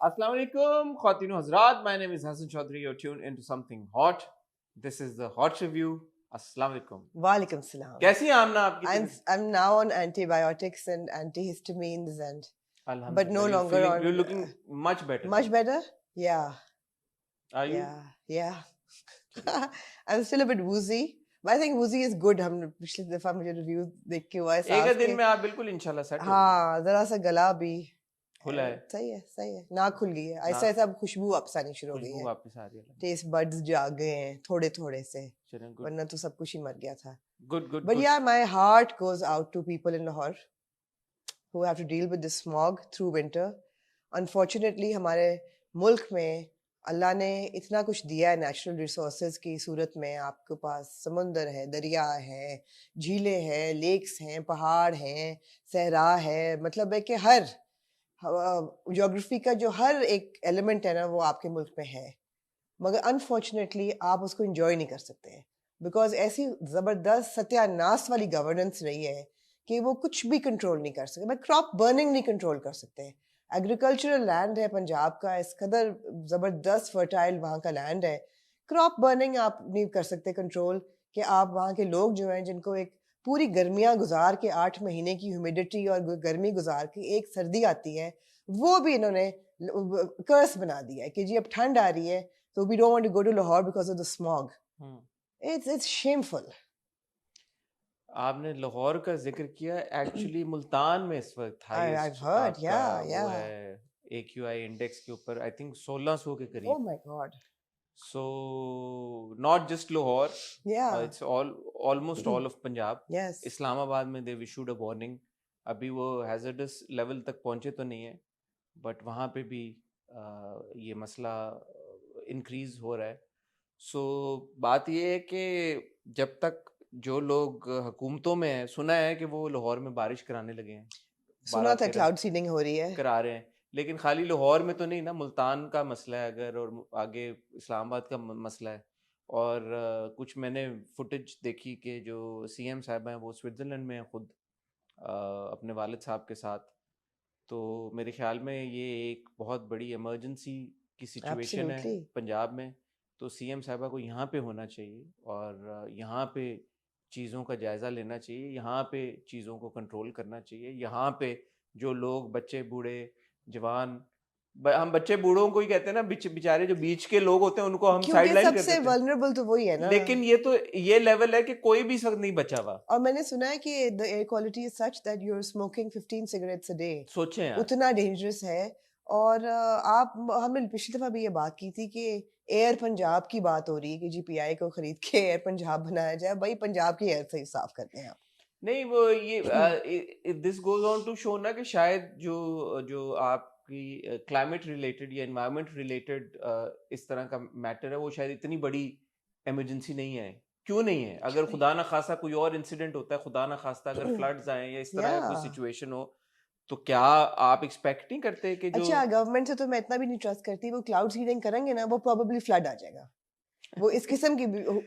Assalamu alaikum, Khatinu Hazrat. My name is Hassan Chaudhary. You're tuned into something hot. This is the Hot Review. Assalamu alaikum. Walaikum salam. कैसी हैं आमना आपकी? I'm now on antibiotics and antihistamines and Alhamdulillah. but no longer on. You're looking much better. Much better? Yeah. Are you? Yeah. I'm still a bit woozy. But I think woozy is good. हम पिछली दफा मुझे review देख के हुआ है एक दिन में आप बिल्कुल इंशाल्लाह सेट हो जाएंगे। हाँ, जरा सा गला भी खुला है। सही है ना खुल गई है ऐसा ऐसा खुशबू वापस आनी शुरू हो गई है वापस आ रही है टेस्ट बड्स जाग गए हैं थोड़े थोड़े से वरना तो सब कुछ ही मर गया था good but yeah my heart goes out to people in Lahore who have to deal with the smog through winter unfortunately हमारे मुल्क में अल्लाह ने इतना कुछ दिया है नेचुरल रिसोर्सेज की सूरत में आपके पास समुंदर है दरिया है झीलें हैं लेक्स हैं पहाड़ हैं सहरा है मतलब है कि हर ज्योग्राफी का जो हर एक एलिमेंट है ना वो आपके मुल्क में है मगर अनफॉर्चुनेटली आप उसको एंजॉय नहीं कर सकते बिकॉज ऐसी ज़बरदस्त सत्यानाश वाली गवर्नेंस रही है कि वो कुछ भी कंट्रोल नहीं कर सकते क्रॉप बर्निंग नहीं कंट्रोल कर सकते एग्रीकल्चरल लैंड है पंजाब का इस कदर ज़बरदस्त फर्टाइल वहाँ का लैंड है क्रॉप बर्निंग आप नहीं कर सकते कंट्रोल कि आप वहाँ के लोग जो हैं जिनको एक पूरी गर्मियाँ गुजार के 8 महीने की ह्यूमिडिटी और गर्मी गुजार के एक सर्दी आती है वो भी इन्होंने कर्स बना दिया है कि जी अब ठंड आ रही है तो we don't want to go to Lahore because of the smog it's shameful आपने लाहौर का जिक्र किया एक्चुअली मुल्तान में इस वक्त I've heard yeah AQI index के ऊपर आई थिंक 1600 के करीब oh my god so not just Lahore it's almost all of Punjab yes Islamabad में they've issued a warning अभी वो hazardous level तक पहुंचे तो नहीं है बट वहाँ पे भी ये मसला इंक्रीज हो रहा है सो बात ये है कि जब तक जो लोग हुकूमतों में हैं सुना है कि वो लाहौर में बारिश कराने लगे हैं सुना था क्लाउड सीडिंग हो रही है करा रहे हैं लेकिन खाली लाहौर में तो नहीं ना मुल्तान का मसला है अगर और आगे इस्लामाबाद का मसला है और कुछ मैंने फुटेज देखी कि जो सीएम साहब हैं वो स्विट्ज़रलैंड में खुद अपने वालिद साहब के साथ तो मेरे ख्याल में ये एक बहुत बड़ी इमरजेंसी की सिचुएशन है पंजाब में तो सीएम साहबा को यहाँ पे होना चाहिए और यहाँ पे चीज़ों का जायज़ा लेना चाहिए यहाँ पे चीज़ों को कंट्रोल करना चाहिए यहाँ पे जो लोग बच्चे बूढ़े जवान हम बच्चे बूढ़ों को ही कहते हैं ना बेचारे जो बीच के लोग होते हैं उनको हम साइडलाइन करते हैं सबसे वल्नरेबल तो वही है ना लेकिन ये लेवल है कि कोई भी इस वक्त नहीं बचा हुआ और मैंने सुना है कि the air quality is such that you are smoking 15 cigarettes a day सोचें उतना डेंजरस है और आप हमने पिछली दफा भी ये बात की थी कि एयर पंजाब की बात हो रही है कि जीपीआई को खरीद के एयर पंजाब बनाया जाए भाई पंजाब की एयर से साफ करते हैं आप नहीं वो ये this goes on to show ना कि शायद जो आपकी क्लाइमेट रिलेटेड या एनवायरनमेंट रिलेटेड इस तरह का मैटर है वो शायद इतनी बड़ी इमरजेंसी नहीं है क्यों नहीं है अगर खुदा ना खासा कोई और इंसिडेंट होता है खुदा ना खासा अगर फ्लड्स आए या इस तरह का कोई सिचुएशन हो तो क्या आप एक्सपेक्ट नहीं करते कि जो अच्छा गवर्नमेंट से तो मैं इतना भी नहीं ट्रस्ट करती वो क्लाउड सीडिंग करेंगे ना वो प्रोबेबली फ्लड आ जाएगा वो इस किस्म की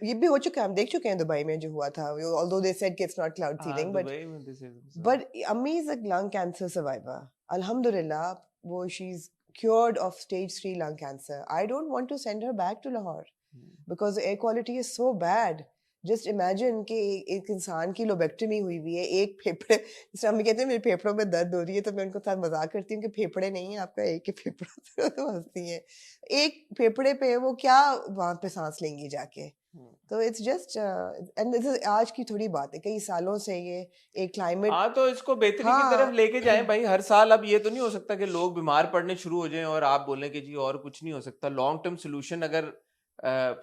ये भी हो चुका है हम देख चुके हैं दुबई में जो हुआ था ऑल्दो दे सेड कि it's not cloud seeding but अम्मी is a lung cancer survivor अल्हम्दुलिल्लाह वो she is cured of stage 3 lung cancer I don't want to send her back to Lahore because the air quality is so bad just imagine कि एक इंसान की लोबेक्टमी हुई हुई है एक फेफड़े जैसे हम कहते हैं मेरे फेफड़ों में दर्द हो रही है तो मैं उनको साथ मजाक करती हूँ कि फेफड़े नहीं है आपका एक ही फेफड़ा से तो हंसती है एक फेफड़े पे वो क्या वहाँ पे सांस लेंगी जाके तो it's just and this is आज की थोड़ी बात है कई सालों से ये एक क्लाइमेट हाँ तो इसको बेहतरी की तरफ लेके जाएं भाई हर साल अब ये तो नहीं हो सकता कि लोग बीमार पड़ने शुरू हो जाएं और आप बोलें कि जी और कुछ नहीं हो सकता लॉन्ग टर्म सोल्यूशन अगर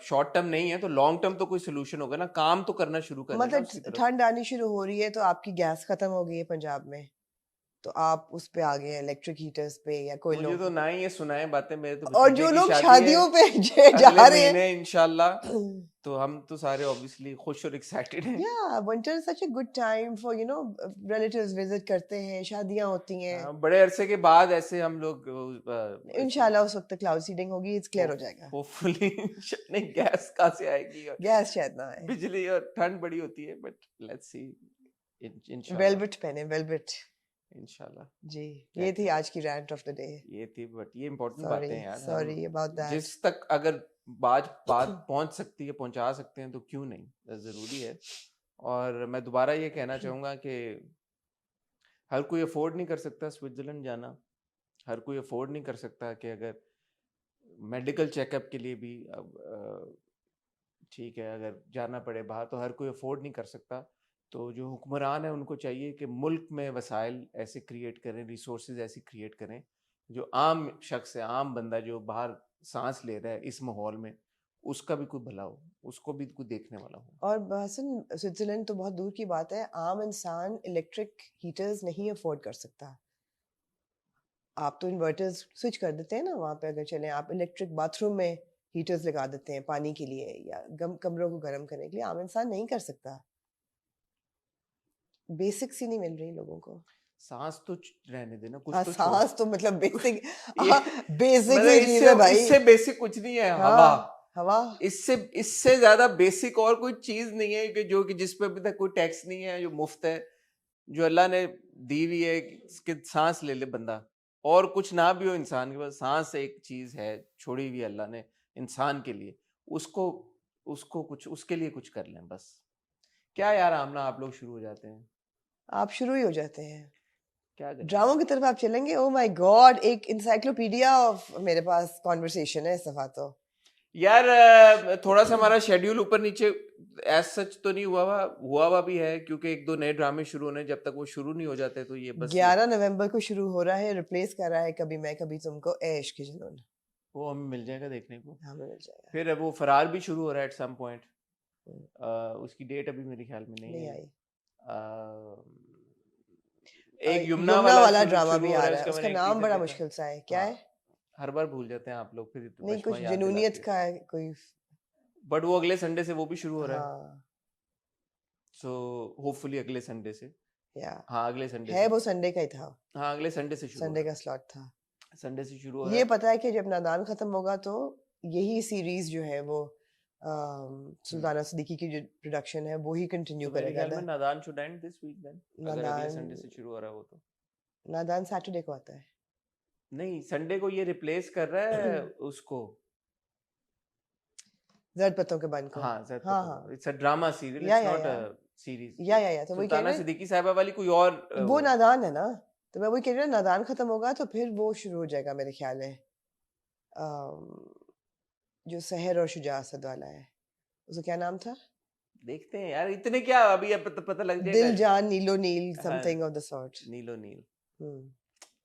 शॉर्ट टर्म नहीं है तो लॉन्ग टर्म तो कोई सोल्यूशन होगा ना काम तो करना शुरू करना मतलब ठंड आनी शुरू हो रही है तो आपकी गैस खत्म हो गई है पंजाब में तो आप उस पे आ गए इलेक्ट्रिक हीटर्स पे या कोई मुझे तो ना ही ये सुनाए बातें मेरे तो और जो लोग शादियों पे जा रहे हैं इंशाल्लाह तो हम तो सारे ऑब्वियसली खुश और एक्साइटेड हैं या winter is such a good time for you know relatives visit करते हैं शादियां होती हैं बड़े अरसे के बाद ऐसे हम लोग इंशाल्लाह उस वक्त क्लाउड सीडिंग होगी इट्स क्लियर हो जाएगा होपफुली नहीं गैस कहां से आएगी गैस शायद ना आए बिजली और ठंड बड़ी होती है बट लेट्स सी वेलवेट पहने वेलवेट इंशाल्लाह। जी, क्या ये थी करें, आज की रैंट ऑफ द डे। ये थी, बट ये इम्पोर्टेंट सॉरी, बातें हैं यार। हम सॉरी अबाउट दैट। जिस तक अगर बात बात पहुंच सकती है, पहुंचा सकते हैं, तो क्यों नहीं, ज़रूरी है। और मैं दोबारा ये कहना चाहूँगा कि हर कोई अफोर्ड नहीं कर सकता स्विट्ज़रलैंड जाना। हर कोई अफोर्ड नहीं कर सकता कि अगर मेडिकल चेकअप के लिए भी अब ठीक है, अगर जाना पड़े बाहर, तो हर कोई अफोर्ड नहीं कर सकता। तो जो हुक्मरान है उनको चाहिए कि मुल्क में वसाइल ऐसे क्रिएट करें, रिसोर्सेज ऐसी क्रिएट करें, जो आम शख्स है, आम बंदा जो बाहर सांस ले रहा है इस माहौल में, उसका भी कोई भला हो, उसको भी कोई देखने वाला हो। और हसन, स्विट्जरलैंड तो बहुत दूर की बात है, आम इंसान इलेक्ट्रिक हीटर्स नहीं अफोर्ड कर सकता। आप तो इन्वर्टर्स स्विच कर देते हैं ना वहाँ पे, अगर चलें आप इलेक्ट्रिक बाथरूम में हीटर्स लगा देते हैं पानी के लिए या कमरों को गर्म करने के लिए, आम इंसान नहीं कर सकता। बेसिक्स ही नहीं मिल रही लोगों को। सांस तो रहने देना, कुछ हाँ, तो छोड़। सांस तो मतलब बेसिक ये बेसिक मतलब ही चीज है भाई। इससे बेसिक कुछ नहीं है। हवा, हाँ, हवा। इससे इससे ज्यादा बेसिक और कोई चीज नहीं है कि जो कि जिस पे अभी तक कोई टैक्स नहीं है, जो मुफ्त है, जो अल्लाह ने दी हुई है कि सांस ले ले बंदा। और कुछ ना भी हो इंसान के पास, सांस एक चीज है छोड़ी हुई अल्लाह ने इंसान के लिए। उसको उसको कुछ उसके लिए कुछ कर लें बस। क्या यार आमना, आप लोग शुरू हो जाते हैं, आप शुरू ही हो जाते हैं। क्या करें। ड्रामों की तरफ आप चलेंगे, ओ माय गॉड, एक इंसाइक्लोपीडिया ऑफ मेरे पास कॉन्वर्सेशन है इस दफा तो। यार थोड़ा सा हमारा शेड्यूल ऊपर नीचे एज सच तो नहीं हुआ हुआ भी है, क्योंकि एक दो नए ड्रामे शुरू होने, जब तक वो शुरू नहीं हो जाते तो ये बस 11 नवंबर को शुरू हो रहा है, रिप्लेस कर रहा है कभी मैं कभी तुमको, ए इश्क की जुनून। वो हमें मिल जाएगा देखने को। हमें मिल जाएगा। फिर वो फरार भी शुरू हो रहा है एट सम पॉइंट। हम्म, उसकी डेट अभी मेरे ख्याल में नहीं नहीं है। आई। एक यमुना यमुना वाला वाला शुरू ड्रामा शुरू भी हो आ रहा है, रहा है, उसका उसका मैंने एक नाम टीजर बड़ा देखा। मुश्किल सा है, क्या हाँ, है? हर बार भूल जाते हैं आप लोग, फिर नहीं, बचपन कुछ याद जुनूनियत दिलाते का है कोई। बट वो अगले संडे से वो भी शुरू हो रहा है। हाँ, सो होपफुली अगले संडे से। या हाँ, अगले संडे है, से। वो संडे का ही था, हाँ, अगले संडे से शुरू हो संडे रहा का स्लॉट था। है, संडे से शुरू हो रहा ये है। पता है कि जब नादान खत्म होगा तो यही सीरीज जो है वो सुल्ताना सिद्दीकी की जो प्रोडक्शन है वो ही कंटिन्यू तो मेरे करेगा ख्याल में ना। Nadaan should end this week then, अगर अगले नादान, संडे से शुरू हो रहा है वो तो। नादान सैटरडे को आता है। नहीं, संडे को ये रिप्लेस कर रहा है उसको। जर्द पत्तों के बन को। हाँ, ज़रा हाँ पता हाँ, इट्स अ ड्रामा सीरियल, या इट्स या नॉट या अ सीरीज। या तो वही कह सुल्ताना रहे हैं, सिद्दीकी साहिबा वाली कोई और वो नादान है ना, तो मैं वही कह रही हूँ, नादान खत्म होगा तो फिर वो शुरू हो जाएगा मेरे ख्याल है, जो सहर और शुजा असद वाला है, उसका क्या नाम था? देखते हैं यार, इतने क्या अभी अब पता लग जाएगा। दिल जान नीलो नील, हाँ, समथिंग ऑफ द सॉर्ट। नीलो नील। हम्म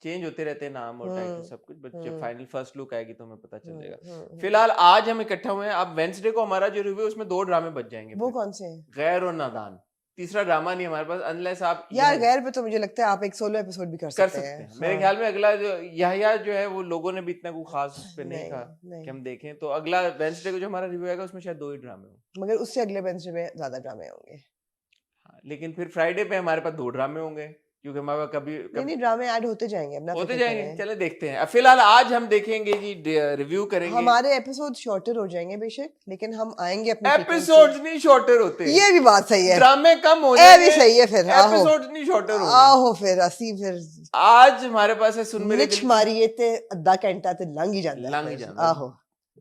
चेंज होते रहते हैं नाम और टाइटल सब कुछ, बट जब हम्म फाइनल फर्स्ट लुक आएगी तो हमें पता चल जाएगा। हम्म। फिलहाल आज हम इकट्ठा हुए हैं। अब वेंसडे को हमारा जो रिव्यू, उसमें 2 ड्रामे बच जाएंगे वो फिर। कौन से हैं? गैर और नादान। तीसरा ड्रामा नहीं हमारे पास, अनलेस आप यार गैर पे तो मुझे लगता है आप एक सोलो एपिसोड भी कर कर सकते सकते हैं। हैं। मेरे हाँ, ख्याल में अगला जो यहया जो है, वो लोगों ने भी इतना कोई खास उस पे नहीं कहा कि नहीं, हम देखें, तो अगला वेंसडे को जो हमारा रिव्यू आएगा उसमें शायद 2 ही ड्रामे हों। मगर उससे अगले वेडनेसडे में ज्यादा ड्रामे होंगे। हाँ, लेकिन फिर फ्राइडे पे हमारे पास 2 ड्रामे होंगे, क्योंकि हमारे पास नहीं, ड्रामे ऐड होते जाएंगे, अपना होते फिक्र जाएंगे। करें। चले देखते हैं। अब फिलहाल आज हम देखेंगे जी, रिव्यू करेंगे। हमारे एपिसोड शॉर्टर हो जाएंगे बेशक, लेकिन हम आएंगे अपनी एपिसोड्स frequency। नहीं शॉर्टर होते, ये भी बात सही है, ड्रामे कम हो ए जाएंगे, भी सही है फिर। आहो एपिसोड्स नहीं शॉर्टर होंगे। आहो फिर असी फिर आज हमारे पास है सुन मेरे निच दिल मारिए ते अद्धा घंटा ते लंघ ही जाता है लंघ ही फिर। जाता है। आहो,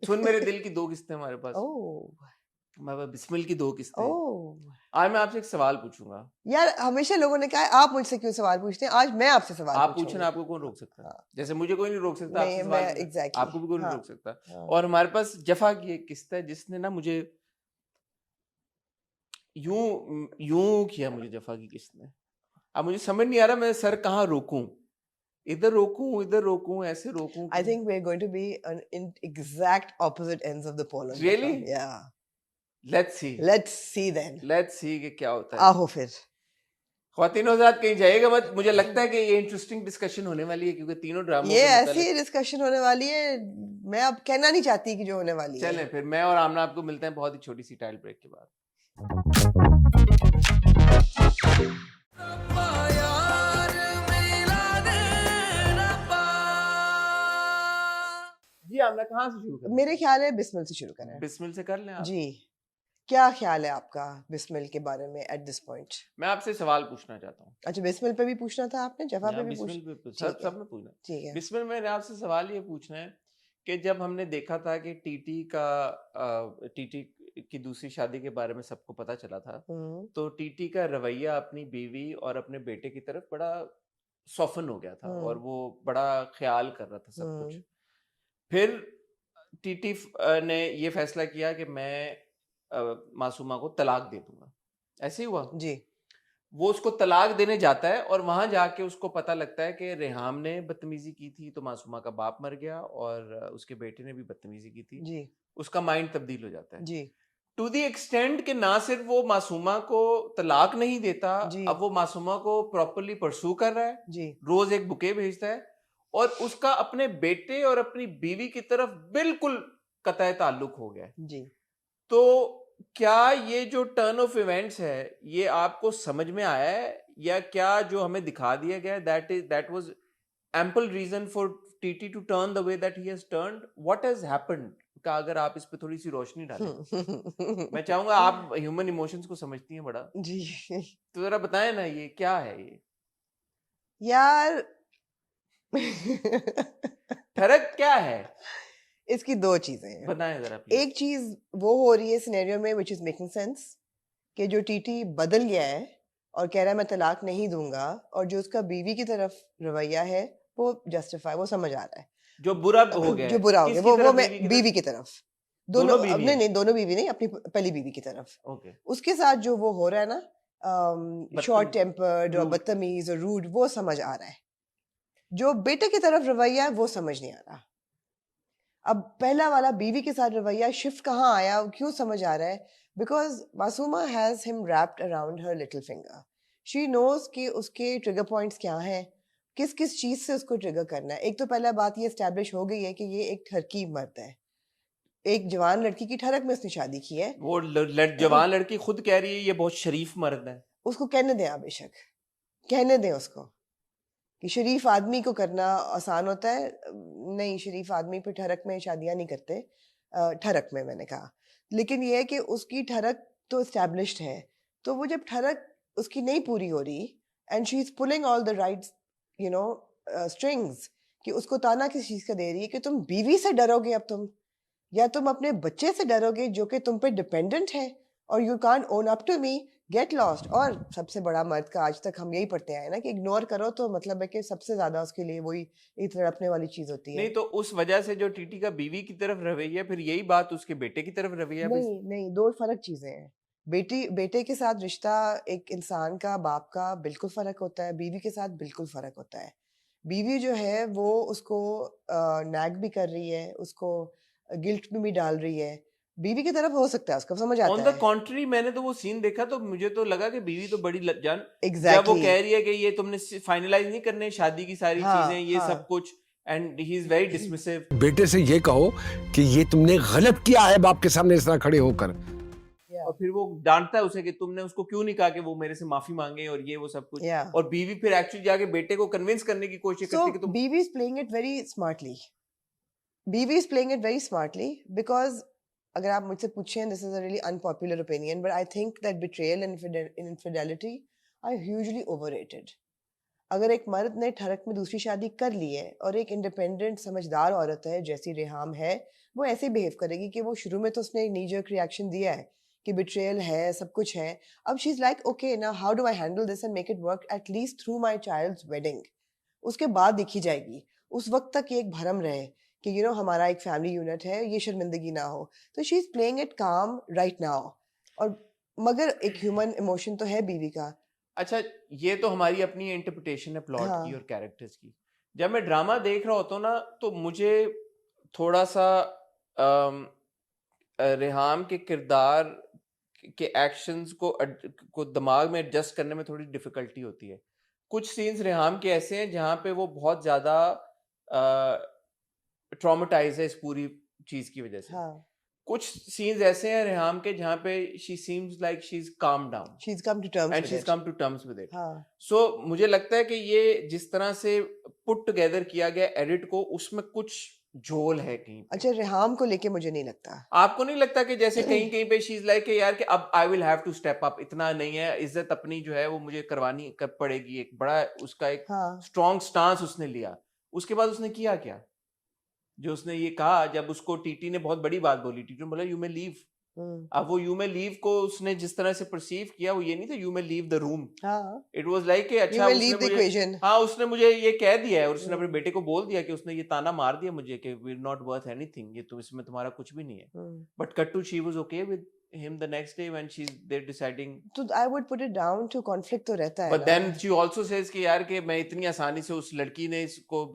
सुन मेरे दिल की 2 किस्तें हमारे पास। ओह हमारे पास बिस्मिल की 2 किस्तें। ओह, आज मैं आपसे एक सवाल पूछूंगा। यार हमेशा लोगों ने कहा है आप मुझसे क्यों सवाल पूछते हैं, आज मैं आपसे सवाल आप पूछूंगी। पूछना, आपको कौन रोक सकता है? हाँ, जैसे मुझे कोई नहीं रोक सकता आपसे मैं सवाल मैं पूछना। एग्जैक्टली, आपको भी कोई नहीं हाँ रोक सकता। हाँ। और हमारे पास जफा की एक किस्त है, जिसने ना मुझे यूं यूं किया, मुझे जफा की किस्त ने। अब मुझे समझ नहीं आ रहा मैं सर कहाँ रोकूं, इधर रोकूं, ऐसे रोकूं। I think we're going to be in exact opposite ends of the pole on Really? Jaffa. Yeah. Let's see then. Let's see कि क्या होता है। आहो फिर। ख्वातीनो हज़रात कहीं जाइएगा मत। मुझे लगता है कि ये इंटरेस्टिंग डिस्कशन होने वाली है, क्योंकि तीनों ड्रामों ये के ऐसी मुतालिक। डिस्कशन होने वाली है, मैं अब कहना नहीं चाहती कि जो होने वाली है। चलें फिर, मैं और आमना आपको मिलते हैं बहुत ही छोटी सी टाइल ब्रेक के बाद। जी आमना, कहाँ से शुरू करें? मेरे ख्याल है बिस्मिल से शुरू करें। बिस्मिल से कर लें आप। जी, क्या ख्याल है आपका बिस्मिल के बारे में एट दिस पॉइंट? मैं आपसे सवाल पूछना चाहता हूँ। अच्छा, बिस्मिल पे भी पूछना था आपने, जफा पे यहाँ भी पूछ? बिस्मिल पे सब ठीक है, सब में पूछना है। ठीक है। बिस्मिल में मैंने आपसे सवाल ये पूछना है कि जब हमने देखा था कि टीटी की दूसरी शादी के बारे में सबको पता चला था, तो टीटी का रवैया अपनी बीवी और अपने बेटे की तरफ बड़ा सॉफन हो गया था और वो बड़ा ख्याल कर रहा था सब कुछ। फिर टीटी ने ये फैसला किया कि मैं मासूमा को तलाक दे दूंगा। ऐसे ही हुआ। जी। वो उसको तलाक देने जाता है और वहां जाके उसको पता लगता है कि रेहाम ने बदतमीजी की थी तो मासूमा का बाप मर गया और उसके बेटे ने भी बदतमीजी की थी। जी। उसका माइंड तब्दील हो जाता है जी। टू दी एक्सटेंड कि ना सिर्फ वो मासूमा को तलाक नहीं देता, जी। अब वो मासूमा को प्रॉपरली परसू कर रहा है, जी। रोज एक बुके भेजता है और उसका अपने बेटे और अपनी बीवी की तरफ बिल्कुल कतई ताल्लुक हो गया है। जी। तो क्या ये जो टर्न ऑफ इवेंट्स है ये आपको समझ में आया है या क्या जो हमें दिखा दिया गया that was ample reason for TT to turn the way that he has turned? What has happened का अगर आप इस पे थोड़ी सी रोशनी डालें। मैं चाहूंगा, आप ह्यूमन इमोशंस को समझती हैं बड़ा, जी। तो जरा बताएं ना ये क्या है ये यार फर्क क्या है? इसकी दो चीजें हैं। बताएं जरा प्लीज। एक चीज वो हो रही है सिनेरियो में विच इज मेकिंग सेंस कि जो टीटी बदल गया है और कह रहा है मैं तलाक नहीं दूंगा, और जो उसका बीवी की तरफ रवैया है वो जस्टिफाई, वो समझ आ रहा है। जो बुरा हो गया जो है बुरा हो गया किसकी वो तरफ? मैं बीवी की बीवी तरफ? की तरफ, दोनों दोनों बीवी नहीं हैं? नहीं, दोनों बीवी नहीं, अपनी पहली बीवी की तरफ। ओके। उसके साथ जो वो हो रहा है ना, शॉर्ट बदतमीज, टेम्पर्ड और रूड। बदतमीज और रूड, वो समझ आ रहा है। जो बेटे की तरफ रवैया है वो समझ नहीं आ रहा। अब पहला वाला बीवी के साथ रवैया शिफ्ट कहाँ आया, क्यों समझ आ रहा है? Because Masooma has him wrapped around her little finger. She knows कि उसके ट्रिगर पॉइंट्स क्या हैं, किस किस चीज से उसको ट्रिगर करना है। एक तो पहला बात ये एस्टेब्लिश हो गई है कि ये एक ठरकी मर्द है, एक जवान लड़की की ठरक में उसने शादी की है। वो जवान लड़की खुद कह रही है ये बहुत शरीफ मर्द है। उसको कहने दें, आप बेशक कहने दें उसको कि शरीफ आदमी को करना आसान होता है। नहीं, शरीफ आदमी पे ठरक में शादियां नहीं करते। ठरक में मैंने कहा, लेकिन ये है कि उसकी ठरक तो एस्टेब्लिश्ड है, तो वो जब ठरक उसकी नहीं पूरी हो रही and she is pulling all the right you know strings, कि उसको ताना किस चीज का दे रही है कि तुम बीवी से डरोगे अब तुम, या तुम अपने बच्चे से डरोगे जो कि तुम पे डिपेंडेंट है, और you can't own up to me, get lost. और सबसे बड़ा मर्द का आज तक हम यही पढ़ते आए ना कि इग्नोर करो तो मतलब है कि सबसे ज्यादा उसके लिए वही एक तड़पने वाली चीज होती है। नहीं तो उस वजह से जो टीटी का बीवी की तरफ रवैया, फिर यही बात उसके बेटे की तरफ रवैया भी। नहीं नहीं, दो फर्क चीजें हैं। बेटे के साथ रिश्ता एक इंसान का, बाप का बिल्कुल फर्क होता है, बीवी के साथ बिल्कुल फर्क होता है। बीवी जो है वो उसको नैग भी कर रही है, उसको गिल्ट में भी डाल रही है। बीवी की तरफ हो सकता है उसको समझ ऑन आता द है। कॉन्ट्री, मैंने तो वो सीन देखा तो मुझे तो लगा कि बीवी तो बड़ी जान, जब वो एग्जैक्टली कह रही है कि ये तुमने फाइनलाइज नहीं करने शादी की सारी हाँ चीजें ये हाँ। सब कुछ, and he is very dismissive. बेटे से ये कहो कि ये तुमने गलत किया है बाप के सामने इस तरह खड़े होकर। और फिर वो डांटता है उसे कि तुमने उसको क्यों नहीं कहा कि वो मेरे से माफी मांगे और ये वो सब कुछ। और बीवी फिर एक्चुअली जाके बेटे को कन्विंस करने की कोशिश करती है कि तुम। बीवी is playing it very smartly, बीवी is playing it very smartly, because अगर आप मुझसे पूछें, this is a really unpopular opinion, but I think that betrayal and infidelity are hugely overrated. अगर एक मर्द ने ठरक में दूसरी शादी कर ली है और एक इंडिपेंडेंट समझदार औरत है जैसी रेहाम है, वो ऐसे बिहेव करेगी कि वो शुरू में तो उसने एक नी जर्क रिएक्शन दिया है कि बिट्रेयल है, सब कुछ है। अब शी इज लाइक ओके ना, how do I handle this and make it work at least through my child's wedding. उसके बाद देखी जाएगी, उस वक्त तक ये एक भरम रहे कि यू नो हमारा एक फैमिली यूनिट है, ये शर्मिंदगी ना हो। तो शी इज प्लेइंग इट काम राइट नाउ। और मगर एक ह्यूमन इमोशन तो है बीवी का। अच्छा, ये तो हमारी अपनी इंटरप्रिटेशन है प्लॉट हाँ। की और कैरेक्टर्स की। जब मैं ड्रामा देख रहा होता हूँ ना तो मुझे थोड़ा सा रेहाम के किरदार के एक्शंस को दिमाग में एडजस्ट करने में थोड़ी डिफिकल्टी होती है। कुछ सीन्स रेहाम के ऐसे हैं जहाँ पे वो बहुत ज्यादा ट्रॉमेटाइज है इस पूरी चीज की वजह से। हाँ। कुछ सीन्स ऐसे हैं रेहाम के जहाँ पे she seems like she is calm down She's come to terms and with she is it. Come to terms with it. हाँ। सो मुझे लगता है कि ये जिस तरह से पुट टुगेदर किया गया एडिट को, उसमें कुछ झोल है कहीं पे। अच्छा, रेहाम को लेके मुझे नहीं लगता। आपको नहीं लगता कि जैसे कहीं कहीं पे शी इज लाइक यार कि अब I will have to step up, इतना नहीं है, इज्जत अपनी जो है वो मुझे करवानी कब पड़ेगी, एक बड़ा उसका एक हाँ, स्ट्रॉन्ग स्टांस उसने लिया। उसके बाद उसने किया क्या, जो उसने ये कहा, जब उसको टीटी ने बहुत बड़ी बात बोली, टीटी ने बोला यू मे लीव। हम्म, अब वो यू मे लीव को उसने जिस तरह से परसीव किया, वो ये नहीं था you may leave the room, हाँ, इट वाज लाइक कि यू अच्छा विल उसने लीव द मुझे, इक्वेशन। हाँ उसने मुझे ये कह दिया है, और उसने अपने बेटे को बोल दिया कि उसने ये ताना मार दिया मुझे कि we are not worth anything, ये तुम, इसमें तुम्हारा कुछ भी नहीं है। बट कट्टू she was okay with him the next day when she is there deciding. तो I would put it down to conflict तो रहता है बट ना। देन शी आल्सो सेज कि यार कि मैं इतनी आसानी से, उस लड़की ने इसको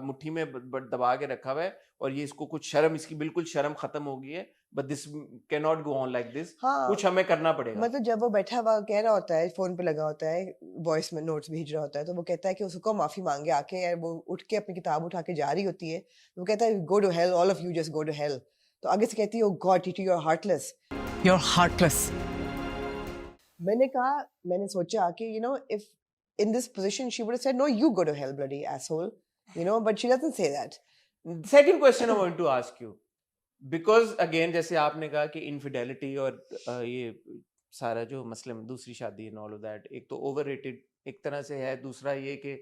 मुट्ठी में दबा के रखा हुआ है, और ये इसको कुछ शर्म, इसकी बिल्कुल शर्म खत्म हो गई है, but this can not go on like this, हाँ, कुछ हमें करना पड़ेगा। मतलब जब वो बैठा हुआ कह रहा होता है, फोन पे लगा होता है, वॉइस में नोट्स भेज रहा होता है, तो वो कहता है कि उसको माफी मांगे आके, यार वो उठ के अपनी किताब उठा के जा रही होती है, वो कहता है go to hell, all of you just go to hell. तो आगे से कहती है, ओ गॉड टीटी you are heartless. You're heartless. मैंने कहा, मैंने सोचा कि you know if in this position she would have said no you go to hell bloody asshole, you know, but she doesn't say that. Second question I want to ask you, because again जैसे आपने कहा कि infidelity और ये सारा जो मसले में दूसरी शादी एंड ऑल ऑफ दैट, एक तो ओवररेटेड एक तरह से है, दूसरा ये कि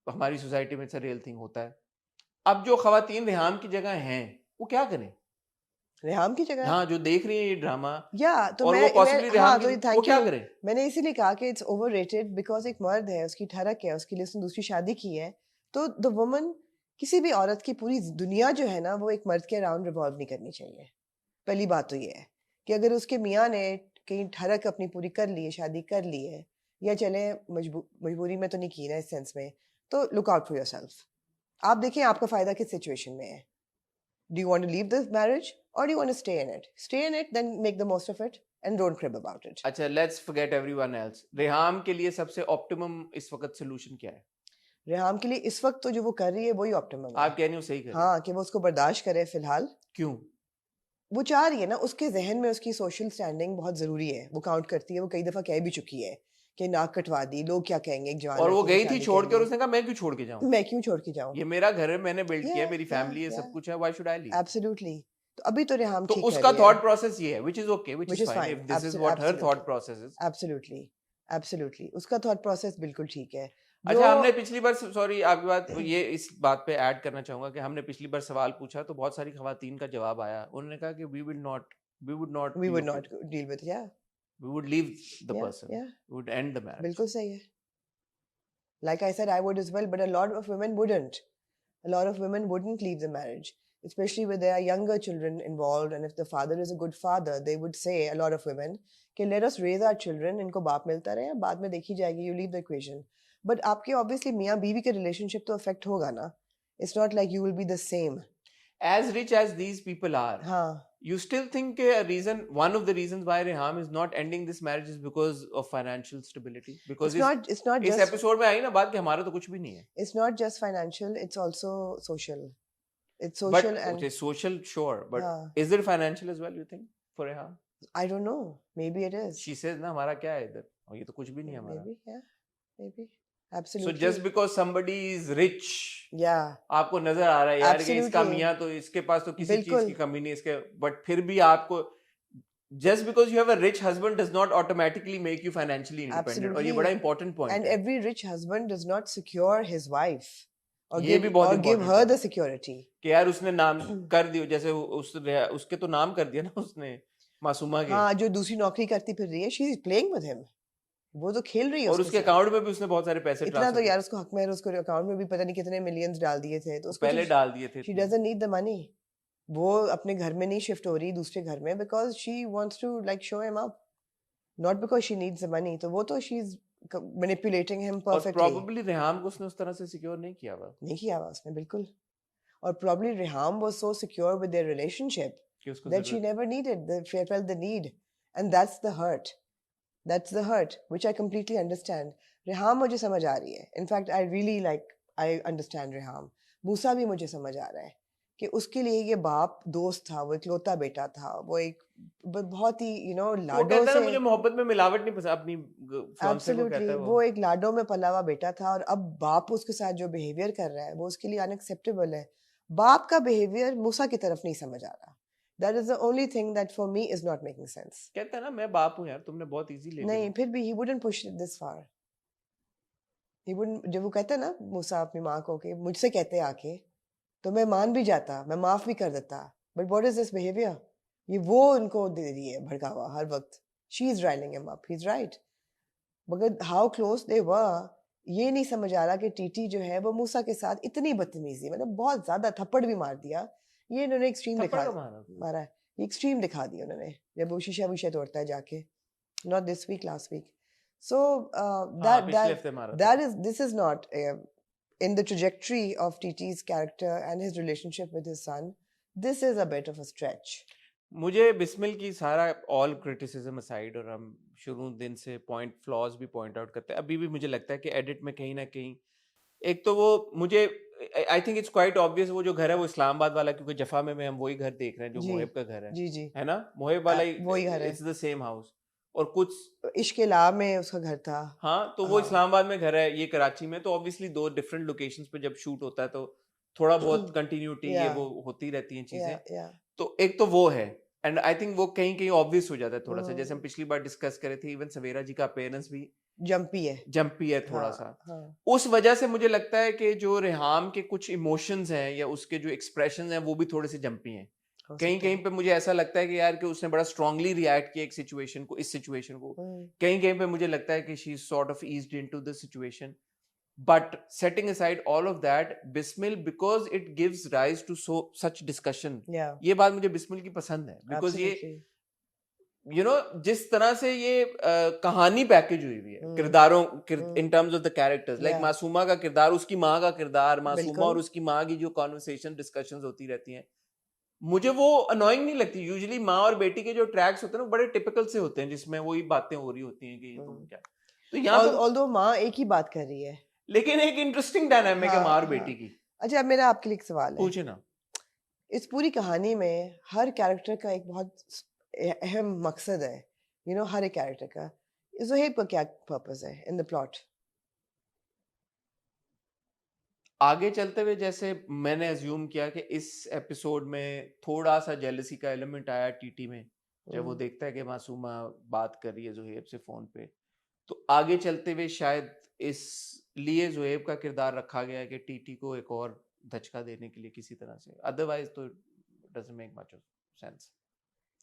हमारी सोसाइटी में इट्स अ रियल थिंग होता है। अब जो खवातीन रेहाम की जगह हैं वो क्या करें? रेहाम की जगह, हाँ, जो देख रही है ये ड्रामा, या तो और मैं वो पॉसिबली हाँ, रेहाम तो की, वो थैंक क्या यू, करें? मैंने इसीलिए कहा कि इट्स ओवररेटेड बिकॉज एक मर्द है, उसकी ठरक है, उसके लिए उसने दूसरी शादी की है, तो द वुमन, किसी भी औरत की पूरी दुनिया जो है ना, वो एक मर्द के अराउंड रिवॉल्व नहीं करनी चाहिए। पहली बात तो ये है कि अगर उसके मियाँ ने कहीं ठरक अपनी पूरी कर ली है, शादी कर ली है, या चले मजबूरी में तो नहीं की ना इस सेंस में, तो लुक आउट फॉर योरसेल्फ। आप देखें आपका फायदा किस सिचुएशन में है। Do you want to leave this marriage or do you want to stay in it? Stay in it, then make the most of it and don't crib about it. अच्छा, let's forget everyone else, Reham के लिए सबसे optimum इस वक्त solution क्या है? रेहाम के लिए इस वक्त तो जो वो कर रही है वही ऑप्टिमम आप है। कह रही हो सही कर रही हाँ, कि वो उसको बर्दाश्त करे फिलहाल। क्यों? वो चाह रही है ना, उसके जहन में उसकी सोशल स्टैंडिंग बहुत जरूरी है, वो काउंट करती है, वो कई दफा कह भी चुकी है कि नाक कटवा दी, लोग क्या कहेंगे एक जवान और वो लड़की की गई थी शादी छोड़ कर के, और ली। उसने कहा मैं क्यों छोड़ के जाऊं, मैं क्यों छोड़ के जाऊं? ये मेरा घर है, मैंने बिल्ड किया है, Yeah, मेरी yeah, फैमिली है, सब yeah. कुछ है, why should I leave? Absolutely. तो अभी तो रेहाम तो ठीक कर उसका रही है। थॉट प्रोसेस ये है, which is okay, which Which is is fine fine. If this is what her Absolutely. Thought process is. Absolutely. Absolutely. उसका थॉट प्रोसेस बिल्कुल ठीक है। अच्छा, हमने जो पिछली बार, सॉरी आपकी बात, ये इस बात पे ऐड करना चाहूंगा कि हमने पिछली बार सवाल पूछा तो बहुत सारी खवातीन का जवाब आया, उन्होंने कहा कि we would not we be would okay. not deal with, yeah, We would leave the yeah, person, yeah. we would end the marriage. बिल्कुल सही है। Like I said, I would as well, but a lot of women wouldn't. A lot of women wouldn't leave the marriage, especially with their younger children involved. And if the father is a good father, they would say, a lot of women, कि let us raise our children, इनको बाप मिलता रहे, बाद में देखी जाएगी, you leave the equation. But आपके obviously मियाँ बीवी के relationship तो affect होगा ना. It's not like you will be the same. As rich as these people are, हाँ, you still think a reason, one of the reasons why Reham is not ending this marriage is because of financial stability? Because it's not इस just episode में आई ना बात कि हमारा तो कुछ भी नहीं है, it's not just financial, it's also social. It's but social and okay, social, sure, but हाँ, is it financial as well, you think, for Reham? I don't know. Maybe it is. She says ना हमारा क्या है इधर, और ये तो कुछ भी नहीं है हमारा। Maybe, yeah, maybe. So Absolutely. just because somebody is rich, Yeah, आपको नजर आ रहा है यार कि इसका Absolutely. मियाँ तो, इसके पास तो किसी चीज बिल्कुल। की कमी नहीं, इसके, but फिर भी आपको, just because you have a rich husband does not automatically make you financially independent, और ये बड़ा Absolutely. important point and है। every rich husband does not secure his wife or ये भी बहुत give important her है the security. कि यार उसने नाम कर दिया, जैसे उसके तो नाम कर दिया ना उसने मासूमा के, हाँ, जो दूसरी नौकरी करती फिर रही है, she is playing with him. वो तो खेल रही है और उसके उसके साथ। अकाउंट में भी उसने बहुत सारे पैसे इतना तो ट्रांसफर यार उसको हक में है, उसको अकाउंट में भी पता नहीं कितने मिलियंस डाल दिए थे, तो उसको पहले डाल दिए थे she इतने। doesn't need the money. वो अपने घर में नहीं शिफ्ट हो रही दूसरे घर में because she wants to like show him up, not because she needs the money. तो वो तो she's manipulating him और perfectly. प्रॉबेबली रेहाम को उसने उस तरह से सिक्योर नहीं किया हुआ नहीं किया हुआ उसने बिल्कुल। और probably Reham was so secure with their relationship कि उसको that she जरूरत, never needed, felt the need, and that's the hurt. That's the hurt, which I completely understand. Reham मुझे समझ आ रही है. In fact, I really I understand Reham. मूसा भी मुझे समझ आ रहा है कि उसके लिए ये बाप दोस्त था, वो इकलौता बेटा था, वो एक बहुत ही वो लाडों कहता है ना, से, मुझे मोहब्बत में मिलावट नहीं पसंद, अपनी fiancée को एब्सोल्युटली कहता है वो एक लाडों में पला हुआ बेटा था, और अब बाप उसके साथ जो बिहेवियर कर रहा है वो उसके लिए अनएक्सेप्टेबल है। बाप का बिहेवियर मूसा की तरफ नहीं समझ आ रहा. That is the only thing that for me is not making sense. कहता है ना मैं बाप हूँ यार, तुमने बहुत इजी ले नहीं, लिया. फिर भी he wouldn't push it this far. He wouldn't, जब वो कहता है ना मूसा अपनी माँ को कि मुझसे कहते आके, तो मैं मान भी जाता, मैं माफ भी कर देता. But what is this behavior? ये वो उनको दे रही है भड़कावा हर वक्त. She is riling him up. He's right. मगर how close they were, ये नहीं समझ आ रहा कि टीटी जो है वो मूसा के साथ इतनी बदतमीजी, मतलब बहुत ज्यादा थप्पड़ भी मार दिया. ये इन्होंने एक्सट्रीम थप्पड़ दिखा का मारा. मारा है. ये एक्सट्रीम दिखा दिया उन्होंने जब वो शीशा विशा तोड़ता है जाके. Not this week, last week. So हाँ, that पिछले that हफ्ते मारा था. that is this is not in the trajectory of TT's character and his relationship with his son. This is a bit of a stretch. मुझे बिस्मिल की सारा all criticism aside, और हम शुरू दिन से पॉइंट फ्लॉज भी पॉइंट आउट करते हैं, अभी भी मुझे लगता है कि एडिट में कहीं ना कहीं एक तो वो मुझे आई थिंक इट्स क्वाइट ऑब्वियस वो जो घर है वो इस्लामाबाद वाला, क्योंकि जफा में हम वही घर देख रहे हैं जो जी मोहिब का घर है जी जी है ना, मोहिब वाला ही, वही घर है. It's the same house. और कुछ इश्क ला में उसका घर था. हाँ, तो वो हाँ. इस्लामाबाद में घर है, ये कराची में, तो ऑब्वियसली दो डिफरेंट लोकेशंस पे जब शूट होता है तो थोड़ा बहुत कंटिन्यूटी ये Yeah, वो होती रहती हैं चीजें. yeah, yeah. तो एक तो वो है, एंड आई थिंक वो कहीं कहीं ऑब्वियस हो जाता है थोड़ा सा, जैसे हम हम्म, पिछली बार डिस्कस करे थे, इवन सवेरा जी का अपेयरेंस भी जंपी है. जंपी है थोड़ा हाँ सा. हाँ. उस वजह से मुझे लगता है कि जो रेहाम के कुछ इमोशंस हैं या उसके जो एक्सप्रेशंस हैं वो भी थोड़े से जंपी हैं. हो कहीं सकता कहीं है. पे मुझे ऐसा लगता है कि यार कि उसने बड़ा स्ट्रांगली रिएक्ट किया एक सिचुएशन को, इस सिचुएशन को. कहीं कहीं पे मुझे लगता है कि she is sort of eased into the situation. But setting aside all of that, Bismil because it gives rise to so such discussion, Yeah, ये बात मुझे बिस्मिल की पसंद है, बिकॉज ये absolutely. यू नो जिस तरह से ये कहानी पैकेज हुई हुई है हम्म, किरदारों hmm, in terms of the characters, like Yeah, Masooma का किरदार, उसकी माँ का किरदार, मासूमा बिल्कुल. और उसकी माँ की जो कॉन्वर्सेशन डिस्कशंस होती रहती हैं, मुझे वो अनोइंग नहीं लगती. यूजुअली माँ और बेटी के जो ट्रैक्स होते हैं ना बड़े टिपिकल से होते हैं, जिसमें वही बातें हो रही होती हैं कि तुम क्या, तो यहाँ पे ऑल्दो माँ एक ही बात कर रही है. लेकिन एक इंटरेस्टिंग डायनामिक है हाँ माँ और हाँ. बेटी की. अच्छा, अब मेरा आपके लिए एक सवाल है. पूछे ना. इस पूरी कहानी में हर कैरेक्टर का एक बहुत अहम मकसद है. यू नो, हर एक कैरेक्टर का. ज़ुहैब का क्या पर्पस है इन द प्लॉट? आगे चलते हुए जैसे मैंने अज्यूम किया कि इस एपिसोड में थोड़ा सा जेलसी का एलिमेंट आया टीटी में, जब वो देखता है कि मासूमा बात कर रही है ज़ुहैब से फोन पे, तो आगे चलते हुए शायद इस लिए ज़ुहैब का किरदार रखा गया है कि टीटी को एक और धचका देने के लिए किसी तरह से, अदरवाइज तो डजंट मेक मच सेंस.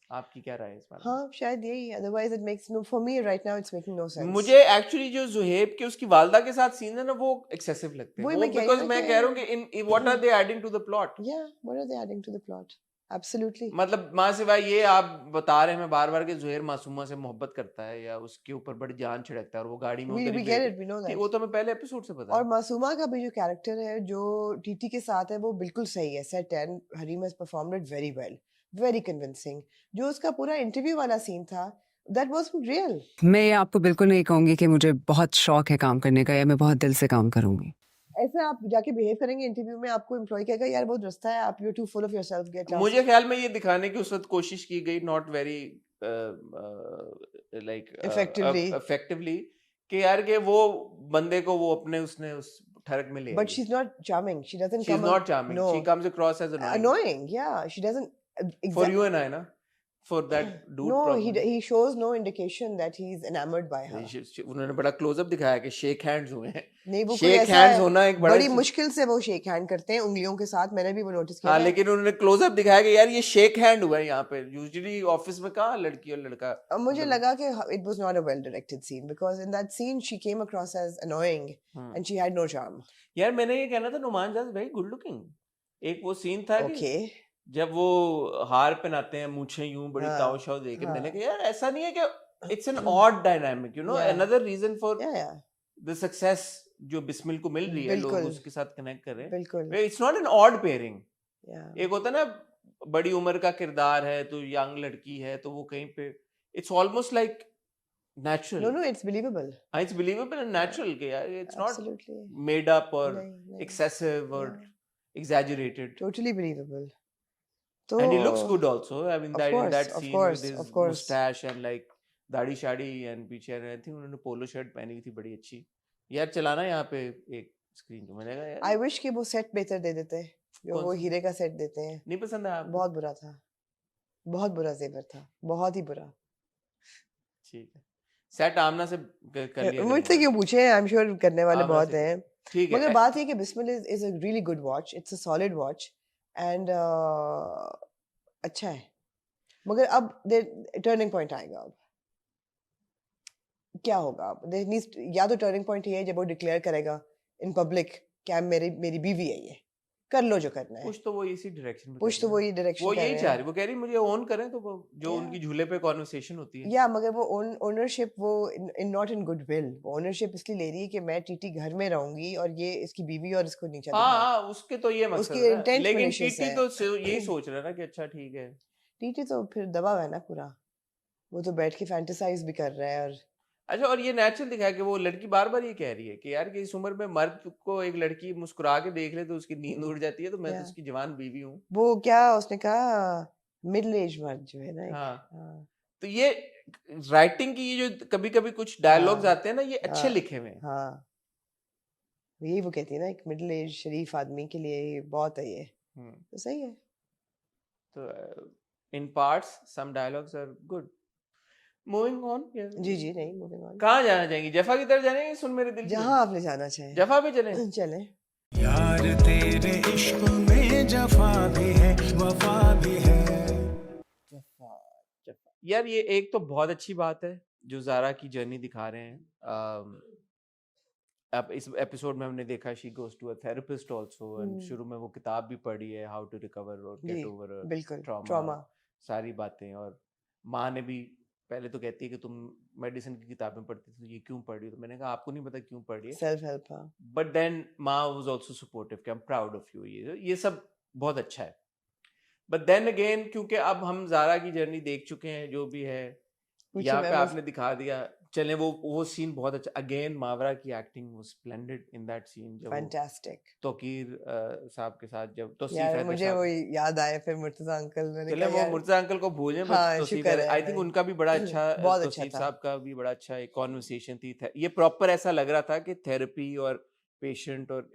आपकी क्या राय है इस बारे में? हाँ, शायद यही. Otherwise it makes no, for me right now it's making no sense. मुझे एक्चुअली जो ज़ुहैब के उसकी वालदा के साथ सीन है ना वो एक्सेसिव लगते हैं, वही वो मैं कह रही बिकॉज हूँ मैं कि कह रहा हूँ कि in what are they adding to the plot. या what are they adding to the plot? Absolutely. मतलब माँ सिवाय ये आप बता रहे हैं मैं बार बार कि ज़ुहैर मासूमा से मोहब्बत करता है या उसके ऊपर बड़ी जान छिड़कता है और वो गाड़ी में वी उधर ही गेट बैठ- इट, वी नो ठीक, दैट. वो तो हमें पहले एपिसोड से पता और है. मासूमा का भी जो कैरेक्टर है जो टीटी के साथ है वो बिल्कुल सही है. Set and Hareem has performed it very well, very convincing. जो उसका पूरा इंटरव्यू वाला सीन था, दैट वाज रियल. मैं ये आपको बिल्कुल नहीं कहूंगी कि मुझे बहुत शौक है काम करने का या मैं बहुत दिल से काम करूंगी. ऐसा आप जाके बिहेव करेंगे इंटरव्यू में, आपको एम्प्लॉय कहेगा यार बहुत रास्ता है, आप you too full of yourself, get lost. मुझे ख्याल में ये दिखाने की उस वक्त कोशिश की गई, not very like Effectively. Effectively, कि यार कि वो बंदे को वो अपने उसने उस ठरक में ले But she's not charming. She doesn't she is come. Not charming, No. She comes across as Annoying. Yeah, she doesn't. For you and I ना, for that dude No, problem. he shows no indication that he's enamored by her. उन्होंने बड़ा close up दिखाया कि shake hands हुए हैं. नहीं, वो कोई शेक ऐसा हैंड्स है, होना एक बड़ा बड़ी मुश्किल से वो शेक हैंड करते हैं उंगलियों के साथ. मैंने भी वो नोटिस किया हाँ, है. लेकिन उन्होंने क्लोजअप दिखाया कि यार ये शेक हैंड हुआ है यहाँ पे. यूजुअली ऑफिस में कहाँ लड़की और लड़का. और मुझे मतलब- लगा कि it was not a well directed scene because in that scene she came across as annoying and she had no charm. यार मैंने ये कहना था, नुमान जाज वेरी गुड लुकिंग. एक वो सीन था कि Okay. जब वो हार पहनाते हैं, मूछें यूं बड़ी हाँ, ताव शाव देके, हाँ. मैंने कहा यार ऐसा नहीं है कि it's an odd dynamic, you know, Yeah. Another reason for Yeah, yeah. The success जो बिस्मिल को मिल रही है, लोग बिल्कुल. उसके साथ कनेक्ट कर रहे हैं. बिल्कुल. It's not an odd pairing. Yeah. एक होता है ना बड़ी उम्र का किरदार है तो यंग लड़की है तो वो कहीं पे it's almost like natural. No, it's believable. It's believable and natural के यार it's not Absolutely. Made up और नहीं, नहीं. एक्सेसिव और Yeah. exaggerated. Totally believable. तो And he looks good also. I mean, Of that in course, that of scene course, with his of course. mustache and like दाढ़ी sari and पीछे I think उन्होंने polo shirt पहनी हुई थी बड़ी अच्छी. यार चलाना यहाँ पे एक स्क्रीन को, मैंने कहा यार I wish कि वो सेट बेहतर दे देते. जो कौन वो सा? हीरे का सेट देते हैं, नहीं पसंद है आपको? बहुत बुरा था, बहुत बुरा जेवर था, बहुत ही बुरा। ठीक है, सेट आमना से कर लिया मुझसे करूंगा। क्यों पूछे, आई एम श्योर करने वाले आमना बहुत से हैं। ठीक मगर है। बात ये कि Bismil is a really good watch, it's a solid watch and अच्छा है। मगर अब टर्निंग पॉइंट आएगा। अब क्या होगा? अब या तो टर्निंग पॉइंट ये है जब वो डिक्लेयर करेगा इन पब्लिक क्या मेरी बीवी है, ये कर लो जो करना है। पुश तो वो इसी डायरेक्शन में कर पुश तो रहे वो हैं। ये डायरेक्शन वो कर यही रहे चाह हैं। रही, वो कह रही मुझे ओन करें, तो वो जो Yeah. उनकी झूले पे कॉन्वर्सेशन होती है। या मगर वो ओनरशिप वो in not in good will, वो ओनरशिप इसलिए ले रही है कि मैं टीटी घर में रहूंगी और ये इसकी बीवी और इसको नीचा हाँ दिखाए। हाँ, उसके तो ये मकसद उसकी है ना, इंटेंट लेकिन malicious टीटी है। तो यही सोच रहा है ना कि अच्छा ठीक है। टीटी तो फिर दबा हुआ है ना पूरा, वो तो बैठ के फैंटेसाइज भी कर रहा है। और अच्छा, और ये नेचुरल दिखाया कि वो लड़की बार बार ये कह रही है कि यार कि इस उम्र में मर्द को एक लड़की मुस्कुरा के देख ले तो उसकी नींद उड़ जाती है, तो मैं तो क्या उसकी जवान बीवी हूँ। वो क्या उसने कहा, मिडिल एज मर्द जो है ना एक। हाँ, हाँ तो ये राइटिंग की ये जो कभी कभी कुछ डायलॉग्स हाँ आते हैं ना, ये अच्छे हाँ लिखे हुए हैं। हाँ, यही वो कहती है ना, एक मिडिल एज शरीफ आदमी के लिए ये बहुत है ये। हम्म, तो सही है। तो in parts some dialogues are good. Moving on. जी जी, नहीं, मूविंग ऑन। कहाँ जाना चाहेंगे? जफा की तरफ जाने, सुन मेरे दिल की जहाँ तरफ? आप ले जाना चाहें जफा पे चलें? चलें। यार तेरे इश्क में जफा भी है वफा भी है। जफा, जफा यार, ये एक तो बहुत अच्छी बात है जो जारा की जर्नी दिखा रहे हैं। अब इस एपिसोड में हमने देखा she goes to a therapist also, and शुरू में वो किताब भी पढ़ी है, हाउ टू रिकवर और जी गेट ओवर बिल्कुल, ट्रॉमा, ट्रॉमा। सारी बातें। और माँ ने भी पहले तो कहती है कि तुम मेडिसिन की किताबें पढ़ती थी, ये क्यों पढ़ रही हो? तो मैंने कहा आपको नहीं पता क्यों पढ़ रही है। Self help. हाँ, बट देन माँ वाज आल्सो सपोर्टिव कि I am proud of you, ये सब बहुत अच्छा है। बट देन अगेन, क्योंकि अब हम जारा की जर्नी देख चुके हैं जो भी है, पूछिए यहाँ पे मैम। आपने दिखा दिया। चले, वो सीन बहुत अच्छा, अगेन मावरा की acting was splendid in that scene, जब वो फैंटास्टिक तोकीर साहब के साथ, जब तौसीफ यार, हैदर मुझे साहब। वो याद आया फिर मुर्तजा अंकल, मैंने चले कहा वो यार मुर्तजा अंकल को भूलें, बट हाँ तौसीफ शुक्र हैदर, है आई थिंक भाई। उनका भी बड़ा अच्छा, बहुत अच्छा तौसीफ था। साहब का भी बड़ा अच्छा एक कॉन्वर्सेशन थी। ये प्रॉपर ऐसा लग रहा था कि थेरेपी और पेशेंट और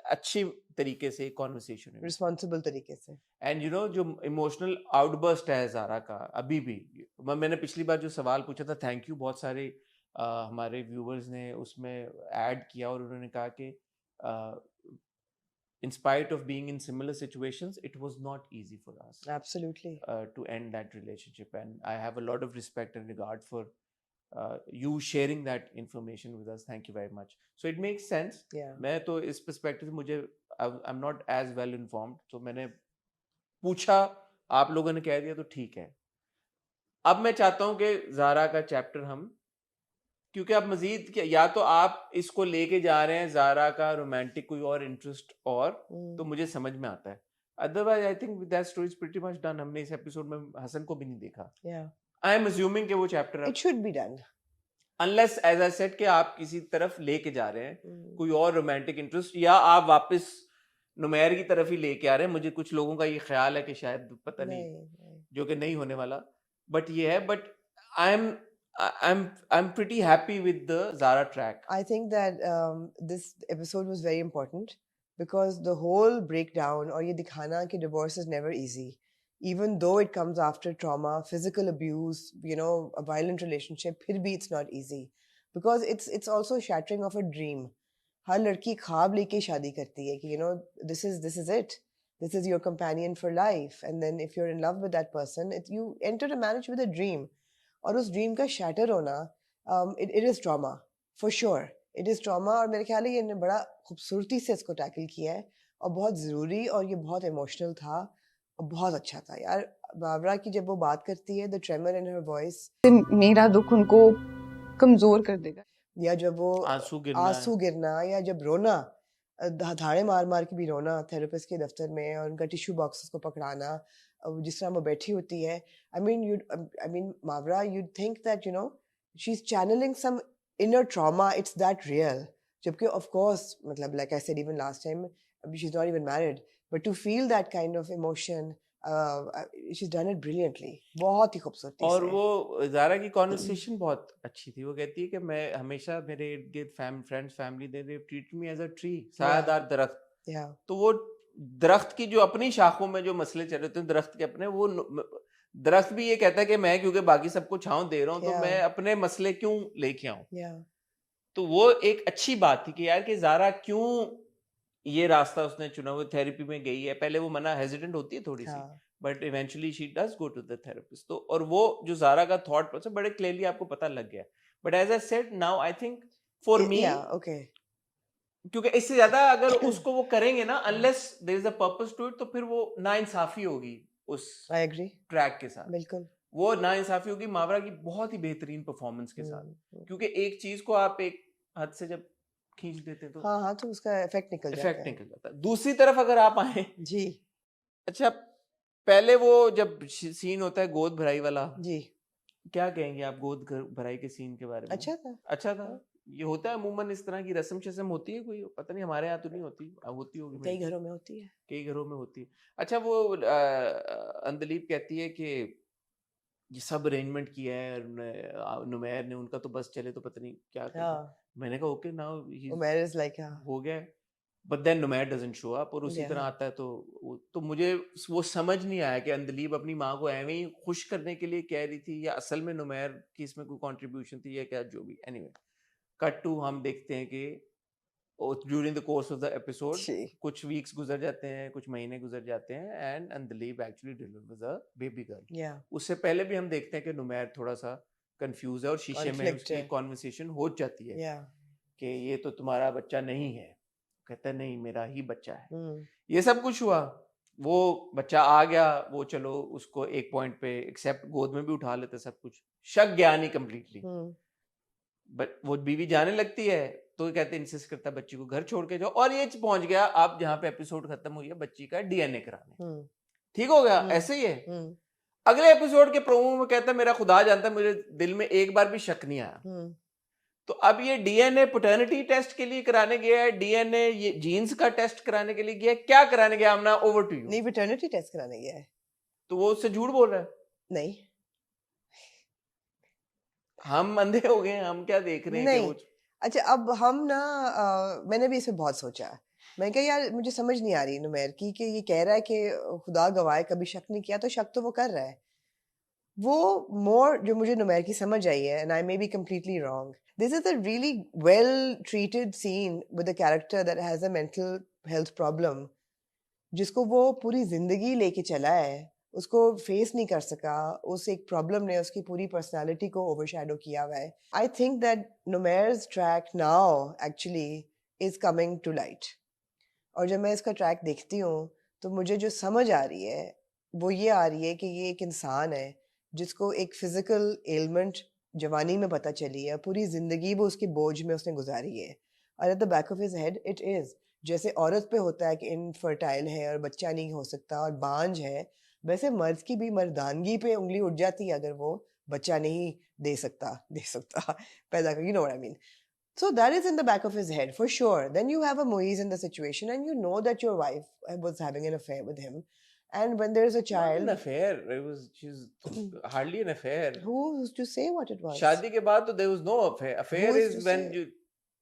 अच्छी तरीके से कॉन्वर्सेशन है। रिस्पॉन्सिबल तरीके से। एंड जो इमोशनल आउटबर्स्ट है जारा का अभी भी, मैंने पिछली बार जो सवाल पूछा था, थैंक यू, बहुत सारे हमारे व्यूवर्स ने उसमें ऐड किया और उन्होंने कहा कि in spite of being in similar situations, it was not easy for us Absolutely. to end that relationship, and I have a lot of respect and regard for you sharing that information with us. Thank you very much. So it makes sense. Yeah. मैं तो इस perspective मुझे I'm not as well informed, so मैंने पूछा, आप लोगों ने कह दिया तो ठीक है। अब मैं चाहता हूं कि जारा का चैप्टर हम, क्योंकि अब मजीद या तो आप इसको लेके जा रहे हैं जारा का रोमांटिक कोई और इंटरेस्ट, और तो मुझे समझ में आता है, otherwise I think that story is pretty much done. हमने इस एपिसोड में हसन को भी नहीं देखा। आई एम अज्यूमिंग कि वो chapter it should be done, unless as I said कि आप किसी तरफ लेके जा रहे हैं कोई और रोमांटिक इंटरेस्ट, या आप वापस नुमैर की तरफ ही लेके आ रहे हैं। मुझे कुछ लोगों का ये ख्याल है कि शायद पता नहीं, जो कि नहीं होने वाला, बट ये है। But I'm pretty happy with the Zara track. I think that this episode was very important because the whole breakdown और ये दिखाना कि divorce is never easy, even though it comes after trauma, physical abuse, a violent relationship, फिर भी it's not easy because it's also shattering of a dream. हर लड़की ख्वाब लेके शादी करती है कि this is it, this is your companion for life, and then if you're in love with that person, you enter a marriage with a dream. और उस dream का शैटर होना, it is trauma for sure, it is trauma. और मेरे ख्याल है ये बड़ा खूबसूरती से इसको टैकल किया है और बहुत ज़रूरी, और ये बहुत इमोशनल था और बहुत अच्छा था यार। बाबरा की जब वो बात करती है, the tremor in her voice, मेरा दुख उनको कमजोर कर देगा, या जब वो आंसू गिरना, या जब रोना, धाड़े मार मार के भी रोना थेरेपिस्ट के दफ्तर में, और उनका टिश्यू बॉक्सेस को पकड़ाना, जिस तरह वो बैठी होती है। I mean, Mavra, you'd think that, she's channeling some inner trauma. It's that real. Jabki, of course, like I said even last time, she's not even married. But to feel that kind of emotion, she's done it brilliantly. बहुत ही खूबसूरती से। और वो ज़ारा की conversation बहुत अच्छी थी। वो कहती है कि मैं हमेशा मेरे इर्द गिर्द friends family, they treat me as a tree, सायादार दरख्त। Yeah. तो वो दरख्त की जो अपनी शाखों में जो मसले चल रहे होते हैं दरख्त के अपने, वो दरख्त भी ये कहता है कि मैं क्योंकि बाकी सबको छांव दे रहा हूँ तो Yeah. मैं अपने मसले क्यों लेके आऊं। Yeah. तो वो एक अच्छी बात थी कि यार कि ज़ारा क्यों ये रास्ता उसने चुना, वो थेरेपी में गई है। पहले वो मना हेजिटेंट होती है थोड़ी सी, हाँ. But eventually she does go to the therapist. तो और वो जो ज़ारा का थॉट प्रोसेस बड़े क्लियरली आपको पता लग गया। But as I said now I think for me, Yeah. Okay. क्योंकि इससे ज्यादा अगर उसको वो करेंगे ना, unless there is a purpose to it, तो फिर वो नाइंसाफी होगी उस I agree. ट्रैक के साथ। बिल्कुल. वो नाइंसाफी होगी मावरा की बहुत ही बेहतरीन परफॉर्मेंस के साथ, क्योंकि एक चीज को आप एक हद से जब खींच देते हैं तो हाँ हाँ, तो उसका इफेक्ट निकल जाता इफेक्ट है. निकल जाता है। दूसरी तरफ अगर आप आए, जी. अच्छा पहले वो जब सीन होता है गोद भराई वाला, जी. क्या कहेंगे आप गोद भराई के सीन के बारे में? अच्छा था. अच्छा था। ये होता है अमूमन, इस तरह की रस्म शस्म होती है कोई, पता नहीं हमारे यहाँ तो नहीं होती, होती होगी कई घरों में होती है. कई घरों में होती है। अच्छा वो अंदलीब कहती है कि ये सब अरेंजमेंट किया है नुमैर ने, उनका तो बस चले तो पता नहीं क्या करता। हाँ. मैंने कहा okay now Umar is like हाँ. हो गया, but then Numair doesn't show up, और उसी Yeah. तरह आता है तो मुझे वो समझ नहीं आया कि अंदलीब अपनी माँ को एवं ही खुश करने के लिए कह रही थी या असल में नुमैर की इसमें कोई कंट्रीब्यूशन थी या क्या, जो भी। एनीवे कट टू हम देखते हैं कि during the course of the episode जी. कुछ वीक्स गुजर जाते हैं, कुछ महीने गुजर जाते हैं, and Andleeb actually delivers a baby girl. Yeah. उससे पहले भी हम देखते हैं कि नुमैर थोड़ा सा कंफ्यूज है और शीशे में Conflict उसकी है. कॉन्वर्सेशन हो जाती है Yeah. कि ये तो तुम्हारा बच्चा नहीं है, कहता है नहीं मेरा ही बच्चा है। हम्म. ये सब कुछ हुआ, वो बच्चा आ गया, वो चलो उसको एक पॉइंट पे एक्सेप्ट गोद में भी उठा लेते, सब कुछ शक गया नहीं कंप्लीटली, हम्म. बट वो बीवी जाने लगती है तो कहते इंसिस्ट करता है बच्ची को घर छोड़ के जाओ, और ये पहुंच गया आप जहाँ पे एपिसोड खत्म हुई है बच्ची का डीएनए कराने। हम्म. ठीक हो गया, हम्म. ऐसे ही है। हम्म. अगले एपिसोड के प्रोमो में कहता है मेरा खुदा जानता है मुझे दिल में एक बार भी शक नहीं आया। हम्म. तो अब ये डीएनए पैटर्निटी टेस्ट के लिए कराने गया है, डीएनए ये जीन्स का टेस्ट कराने के लिए गया है, क्या कराने गया? आमना ओवर टू यू। नहीं, पैटर्निटी टेस्ट कराने गया है. तो वो उससे झूठ बोल रहा है। नहीं. हम अंधे हो गए हैं, हम क्या देख रहे हैं कि नहीं. वो अच्छा, अब हम ना मैंने भी इसे बहुत सोचा. मैं कहा यार मुझे समझ नहीं आ रही नुमैर की कि ये कह रहा है कि खुदा गवाह कभी शक नहीं किया, तो शक तो वो कर रहा है. वो मोर जो मुझे नुमैर की समझ आई है, and I may be completely wrong, this is a really well treated scene with a character that has a mental health problem, जिसको वो पूरी जिंदगी लेके चला है, उसको फेस नहीं कर सका, उस एक प्रॉब्लम ने उसकी पूरी पर्सनालिटी को ओवरशैडो किया हुआ है. I think that Numair's track now actually is coming to light. और जब मैं इसका ट्रैक देखती हूँ तो मुझे जो समझ आ रही है वो ये आ रही है कि ये एक इंसान है जिसको एक फिजिकल एलिमेंट जवानी में पता चली है, पूरी जिंदगी वो उसके बोझ में उसने गुजारी है, और at the back of his head it is जैसे औरत पे होता है कि इनफर्टाइल है और बच्चा नहीं हो सकता और बांझ है, वैसे मर्द की भी मर्दानगी पे उंगली उठ जाती है अगर वो बच्चा नहीं दे सकता पैदा कर, you know what I mean. So that is in the back of his head for sure. Then you have a Moise in the situation and you know that your wife was having an affair with him, and when there's a Not child, an affair, it was she's hardly an affair. who's to say what it was? शादी के बाद तो there was no affair. Affair Who's is to when say? you,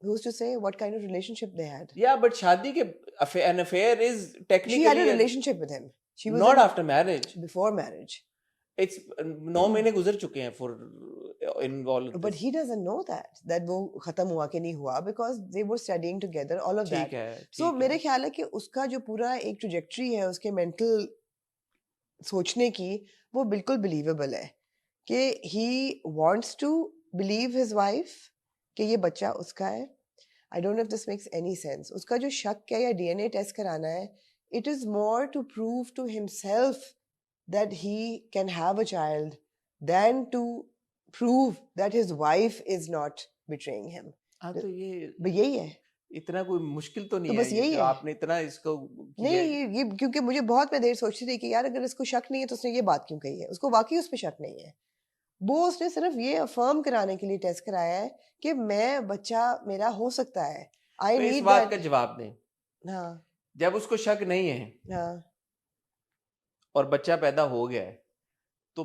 Who's to say what kind of relationship they had? yeah, but शादी के an affair is technically She had a relationship with him. She was not in- after marriage. before marriage. It's 9 महीने गुजर चुके हैं for involved. But he doesn't know that वो खत्म हुआ कि नहीं हुआ, because they were studying together, all of that. ठीक है, So ठीक मेरे है। ख्याल है कि उसका जो पूरा एक ट्रजेक्टरी है उसके मेंटल सोचने की, वो बिल्कुल बिलीवेबल है कि he wants to believe his wife कि ये बच्चा उसका है. I don't know if this makes any sense. उसका जो शक है या DNA टेस्ट कराना है, it is more to prove to himself that he can have a child than to prove that his wife is not betraying him. हाँ तो ये बस यही है. इतना कोई मुश्किल तो नहीं तो है बस ये यही जो है. आपने इतना इसको किया नहीं, है। ये क्योंकि मुझे बहुत मैं देर सोचती थी कि यार अगर इसको शक नहीं है तो उसने ये बात क्यों कही है. उसको वाकई उस पर शक नहीं है. वो उसने सिर्फ ये अफर्म कराने के लिए टेस्ट कराया है कि मैं बच्चा मेरा हो सकता है. आई तो इस नीड बात का दैट. जवाब दें, हाँ जब उसको शक नहीं है हाँ. और बच्चा पैदा हो गया है तो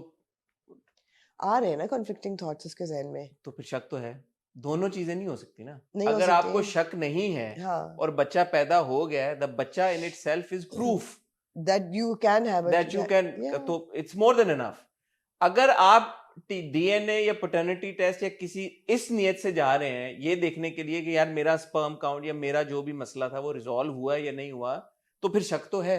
आ रहे हैं ना कॉन्फ्लिक्टिंग थॉट्स उसके जहन में. फिर शक तो है। दोनों चीजें नहीं हो सकती ना। नहीं हो अगर आपको सकती। शक नहीं है हाँ, और बच्चा पैदा हो गया है, द बच्चा in itself is proof that you can have a that you can, yeah. तो इट्स मोर देन इनफ। अगर आप डीएनए या पैटर्निटी टेस्ट या किसी इस नियत से जा रहे हैं ये देखने के लिए कि यार मेरा स्पर्म काउंट या मेरा जो भी मसला था वो रिजॉल्व हुआ या नहीं हुआ, तो फिर शक तो है।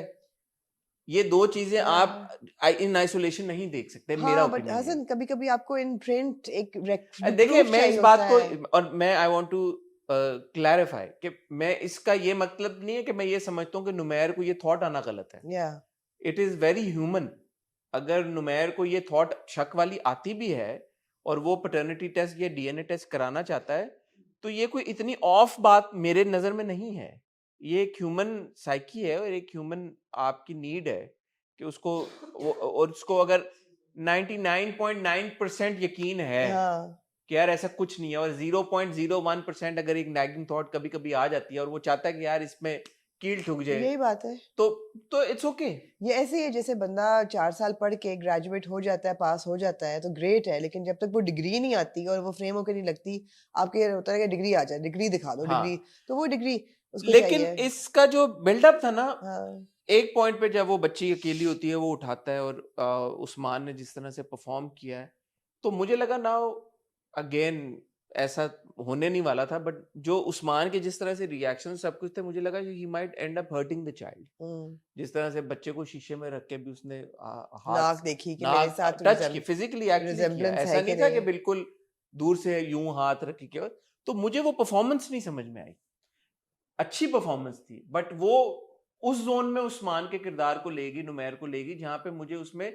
ये दो चीजें आप इन आइसोलेशन नहीं देख सकते, मेरा हाँ, बट ओपिनियन है। हसन कभी कभी आपको इन प्रिंट एक देखिए proof मैं इस चाहिए बात होता है। को, और मैं आई वांट टू क्लैरिफाई कि मैं इसका ये मतलब नहीं है कि मैं ये समझता हूँ कि नुमैर को ये थॉट आना गलत है। Yeah. It is very human. अगर नुमैर को ये थॉट शक वाली आती भी है और वो पैटर्निटी टेस्ट या डीएनए टेस्ट कराना चाहता है, तो ये कोई इतनी ऑफ बात मेरे नजर में नहीं है। ये एक ह्यूमन साइकी है और एक ह्यूमन आपकी नीड है कि उसको और उसको अगर 99.9% यकीन है हाँ, कि यार ऐसा कुछ नहीं है, और 0.01% अगर एक नैगिंग थॉट कभी कभी आ जाती है और वो चाहता है कि यार इसमें कील ठुक जाए, यही बात है। तो इट्स ओके। ये ऐसे ही है जैसे बंदा 4 साल पढ़ के ग्रेजुएट हो जाता है, पास हो जाता है तो ग्रेट है, लेकिन जब तक वो डिग्री नहीं आती और वो फ्रेम होकर नहीं लगती, आपके ये होता है कि डिग्री आ जाए, डिग्री दिखा दो, हाँ। डिग्री, तो वो डिग्री उसको लेकिन चाहिए। इसका जो बिल्डअप था ना, हाँ, एक पॉइंट पे जब वो बच्ची अकेली होती है वो उठाता है और उस्मान ने जिस तरह से परफॉर्म किया है, तो मुझे लगा नाउ अगेन ऐसा होने नहीं वाला था, बट जो उस्मान के जिस तरह से रिएक्शन सब कुछ थे, मुझे लगा he might and up hurting the child. जिस तरह से बच्चे को शीशे में रख के भी उसने हाथ नाक देखी कि मेरे साथ टच की, फिजिकली एक्चुअली किया, resemblance ऐसा है नहीं कि था कि नहीं। बिल्कुल दूर से यूं हाथ रख के। तो मुझे वो परफॉर्मेंस नहीं समझ में आई। अच्छी परफॉर्मेंस थी, बट वो उस जोन में उस्मान के किरदार को लेगी, नुमैर को लेगी, जहां पे मुझे उसमें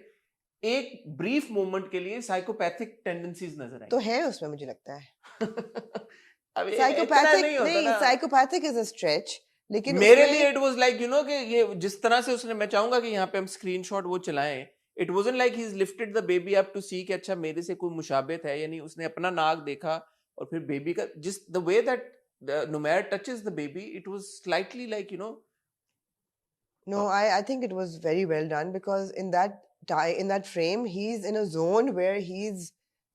एक ब्रीफ मोमेंट के लिए साइकोपैथिक टेंडेंसीज नजर आई। तो है उसमें, मुझे लगता है अब इतना साइकोपैथिक नहीं होता नहीं, ना। साइकोपैथिक इज अ स्ट्रेच, लेकिन मेरे उसमें लिए it was like you know कि ये जिस तरह से उसने, मैं चाहूंगा कि यहाँ पे हम स्क्रीनशॉट वो चलाएं, it wasn't like he is lifted the baby up to see कि अच्छा मेरे से कोई मुशाबित है या नहीं। उसने अपना नाक देखा और फिर बेबी का जिस the way that Numair touches the baby, it was slightly like you know. No, I think it was very well done because in that frame he's in a zone where he's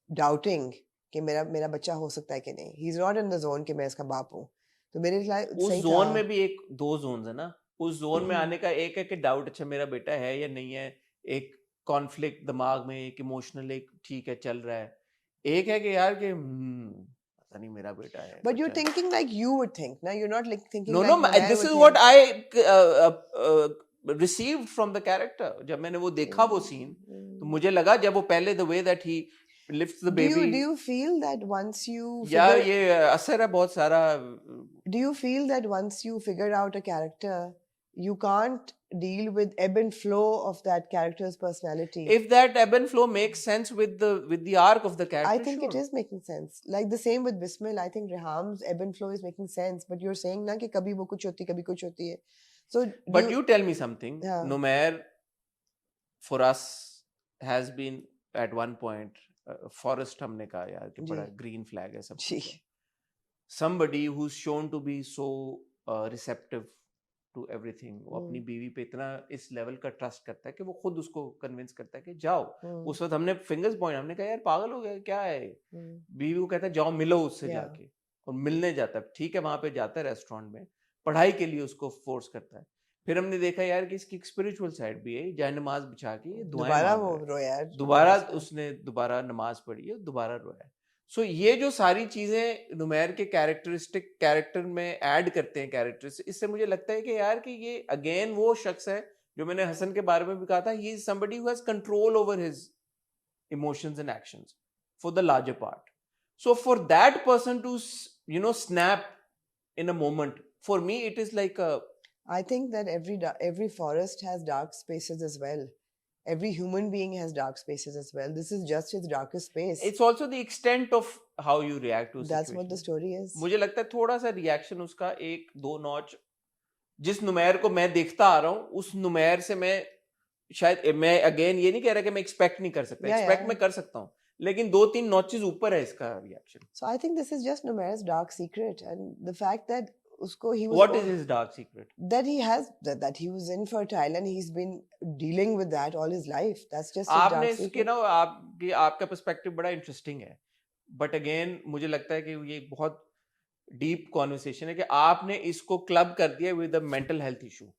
doubting कि मेरा बच्चा हो सकता है कि नहीं. He's not in the zone कि मैं इसका बाप हूँ. तो मेरे लिए उस सही जोन था. में भी एक दो जोन्स है ना। उस जोन में आने का एक है कि डाउट, अच्छा मेरा बेटा है या नहीं है, एक कॉन्फ्लिक्ट दिमाग में, एक इमोशनल, एक ठीक है चल रहा है, एक है कि यार कि पता नहीं मेरा बेटा है। But you're बच्चा है। thinking like you would think, ना? You're not like thinking No, like no, Numair this would is think. what I received from the character. जब मैंने वो देखा वो सीन, तो मुझे लगा जब वो पहले the way that he lifts the Do baby, you feel that once you या figure ये असर है बहुत सारा। do you feel that once you figure out a character, you can't deal with ebb and flow of that character's personality? If that ebb and flow makes sense with the arc of the character, I think it sure. is making sense. Like the same with Bismil, I think Reham's ebb and flow is making sense. But you're saying ना कि कभी वो कुछ होती, कभी कुछ होती है. So, But you tell me something. Yeah. Numair, for us, has been at one point forest हमने कहा यार कि जी. बड़ा green flag है सब जी. कुछ है. Somebody who's shown to be so receptive to everything. वो अपनी बीवी पे इतना इस लेवल का ट्रस्ट करता है कि वो खुद उसको कन्विंस करता है कि जाओ। उस वक्त हमने फिंगर्स पॉइंट, हमने कहा यार पागल हो गया क्या है। बीवी को कहता है जाओ मिलो उससे Yeah. जाके, और मिलने जाता है। ठीक है वहां पे जाता है रेस्टोरेंट में, पढ़ाई के लिए उसको फोर्स करता है। फिर हमने देखा यार कि इसकी एक स्पिरिचुअल साइड भी है, जाए नमाज बिछा के ये दुआएं दोबारा मांग वो रहा है। रोया है. दोबारा उसने दोबारा नमाज पढ़ी है, दोबारा रोया है। सो ये जो सारी चीजें नुमैर के कैरेक्टर में ऐड करते हैं कैरेक्टर्स, इससे मुझे लगता है कि यार कि ये अगेन वो शख्स है जो मैंने हसन के बारे में भी कहा था, he is somebody who has control over his emotions and actions for the larger part. So for that person to you know snap in a moment, for me it is like I think that every forest has dark spaces as well. Every human being has dark spaces as well. This is just his darkest space. It's also the extent of how you react to That's what the story is. मुझे लगता है थोड़ा सा reaction उसका एक दो notch, जिस नुमैर को मैं देखता आ रहा हूँ उस नुमैर से मैं शायद, मैं अगेन ये नहीं कह रहा कि मैं एक्सपेक्ट नहीं कर सकता, Yeah, एक्सपेक्ट yeah. मैं कर सकता हूँ, लेकिन 2-3 नॉचेस ऊपर है इसका reaction. So I think this is just Numair's dark secret, and the fact that उसको he was What is his dark secret? that he has that he was infertile and he's been dealing with that all his life. That's just his आपने dark इसके secret. ना आपका perspective बड़ा interesting है. But again मुझे लगता है कि ये एक बहुत डीप कॉन्वर्सेशन है कि आपने इसको क्लब कर दिया with a mental health issue.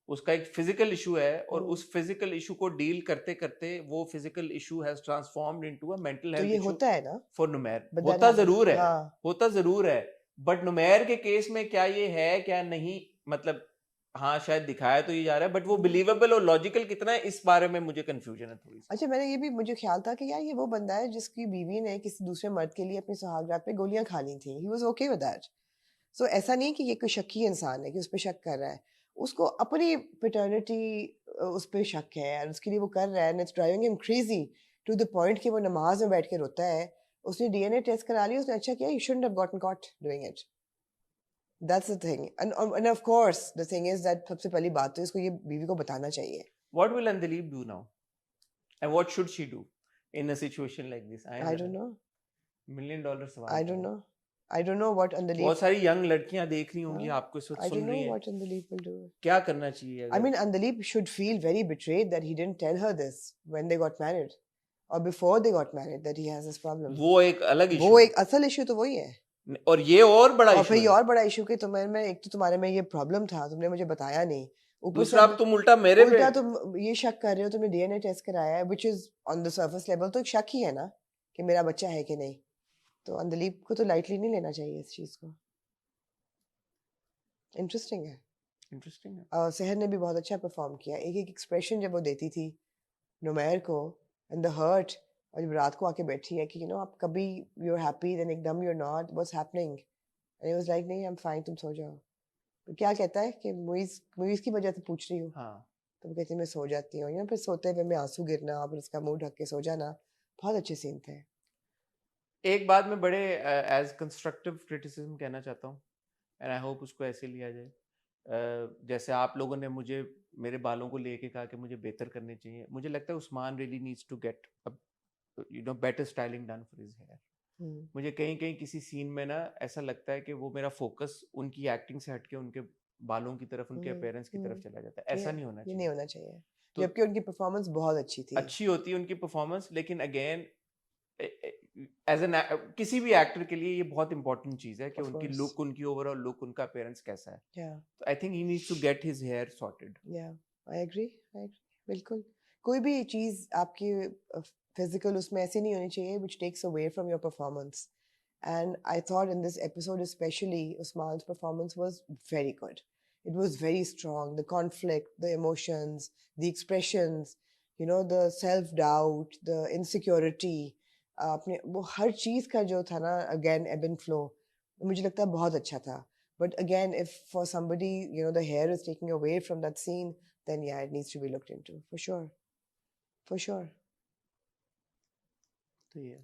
उसका एक फिजिकल इशू है और हम्म। उस फिजिकल इशू को डील करते करते वो physical issue has transformed into a mental तो हेल्थ ये इशू होता है ना, फॉर नुमैर। but that होता happens. जरूर है, हाँ, होता जरूर है, बट नुमैर के केस में क्या ये है क्या नहीं, मतलब हाँ शायद दिखाया तो ये जा रहा है, बट वो बिलीवेबल और लॉजिकल कितना है इस बारे में मुझे कंफ्यूजन है थोड़ी सी। अच्छा, मैंने ये भी मुझे ख्याल था कि यार ये वो बंदा है जिसकी बीवी ने किसी दूसरे मर्द के लिए अपनी सुहागरात पे गोलियां खा ली थी, he was okay with that. So ऐसा नहीं कि ये कोई शक्की इंसान है कि उस पर शक कर रहा है, उसको अपनी पैटर्निटी उस पर शक है और उसके लिए वो कर रहा है, and it's driving him crazy to the point कि वो नमाज में बैठ के रोता है। उसने डीएनए टेस्ट करा लिया, उसने अच्छा किया, he shouldn't have gotten caught doing it. That's the thing, and of course the thing is that सबसे पहली बात तो इसको ये बीवी को बताना चाहिए। What will Andalib do now? And what should she do in a situation like this? I don't know, $1 million सवाल आई है। Don't know, I don't know what Andaleeb, बहुत सारी यंग लड़कियां देख रही होंगी आपको, इस वक्त आई सुन डोंट नो रही हैं, व्हाट अंदलीप विल डू। क्या करना चाहिए I अगर mean, Andalip should feel very betrayed that he didn't tell her this when they got married or before they got married that he has this problem. वो एक अलग issue वो एक असल इशू तो वही है, और ये और बड़ा और इशू फिर ये है। और बड़ा इशू कि तुम्हें में एक तो तुम्हारे में ये प्रॉब्लम था, तुमने मुझे बताया नहीं, ऊपर से दूसरा अब तुम उल्टा मेरे पे उल्टा तुम ये शक कर रहे हो, तुमने डीएनए टेस्ट कराया है, which is on the surface level तो एक शक ही है ना कि मेरा बच्चा है कि नहीं। तो अंदलीप को तो लाइटली नहीं लेना चाहिए इस चीज को। इंटरेस्टिंग है। इंटरेस्टिंग है। सहर ने भी बहुत अच्छा परफॉर्म किया, एक एक एक्सप्रेशन जब वो देती थी नुमैर को, एंड द हर्ट, और जब रात को आके बैठी है कि आप कभी यू आर हैप्पी देन एकदम you are not, what's happening, and he was like नहीं आई एम फाइन, तुम सो जाओ। तो क्या कहता है कि मुइज की वजह से पूछ रही हूँ, हाँ, तो वो कहती है मैं सो जाती हूँ, फिर सोते हुए में आंसू गिरना, फिर उसका मुंह ढक के सो जाना, बहुत अच्छे सीन थे। एक बात मैं बड़े एज कंस्ट्रक्टिव क्रिटिसिज्म कहना चाहता हूँ, एंड आई होप उसको ऐसे लिया जाए। जैसे आप लोगों ने मुझे मेरे बालों को लेके कहा कि मुझे बेहतर करने चाहिए, मुझे लगता है Usman really needs to get better styling done for his hair. मुझे कहीं कहीं किसी सीन में ना ऐसा लगता है कि वो मेरा फोकस उनकी एक्टिंग से हटके उनके बालों की तरफ, उनके अपीयरेंस की तरफ चला जाता है। ऐसा नहीं होना ये चाहिए, नहीं होना चाहिए, तो जबकि उनकी परफॉर्मेंस बहुत अच्छी थी। अच्छी होती है उनकी परफॉर्मेंस, लेकिन अगेन एज एन किसी भी एक्टर के लिए ये बहुत इंपॉर्टेंट चीज है कि Of उनकी course. लुक, उनकी ओवरऑल लुक, उनका अपीयरेंस कैसा है। Yeah. तो I think he needs to get his hair sorted. Yeah, I agree. बिल्कुल। कोई भी चीज आपकी फिजिकल उसमें ऐसी नहीं होनी चाहिए which takes away from your performance. And I thought in this episode especially, Usman's performance was very good. It was very strong. The conflict, the emotions, the expressions, the self-doubt, the insecurity, अपने वो हर चीज का जो था ना, again ebb and flow, मुझे लगता है बहुत अच्छा था। But again, if for somebody, the hair is taking away from that scene, then yeah, it needs to be looked into, for sure. For sure. तो ये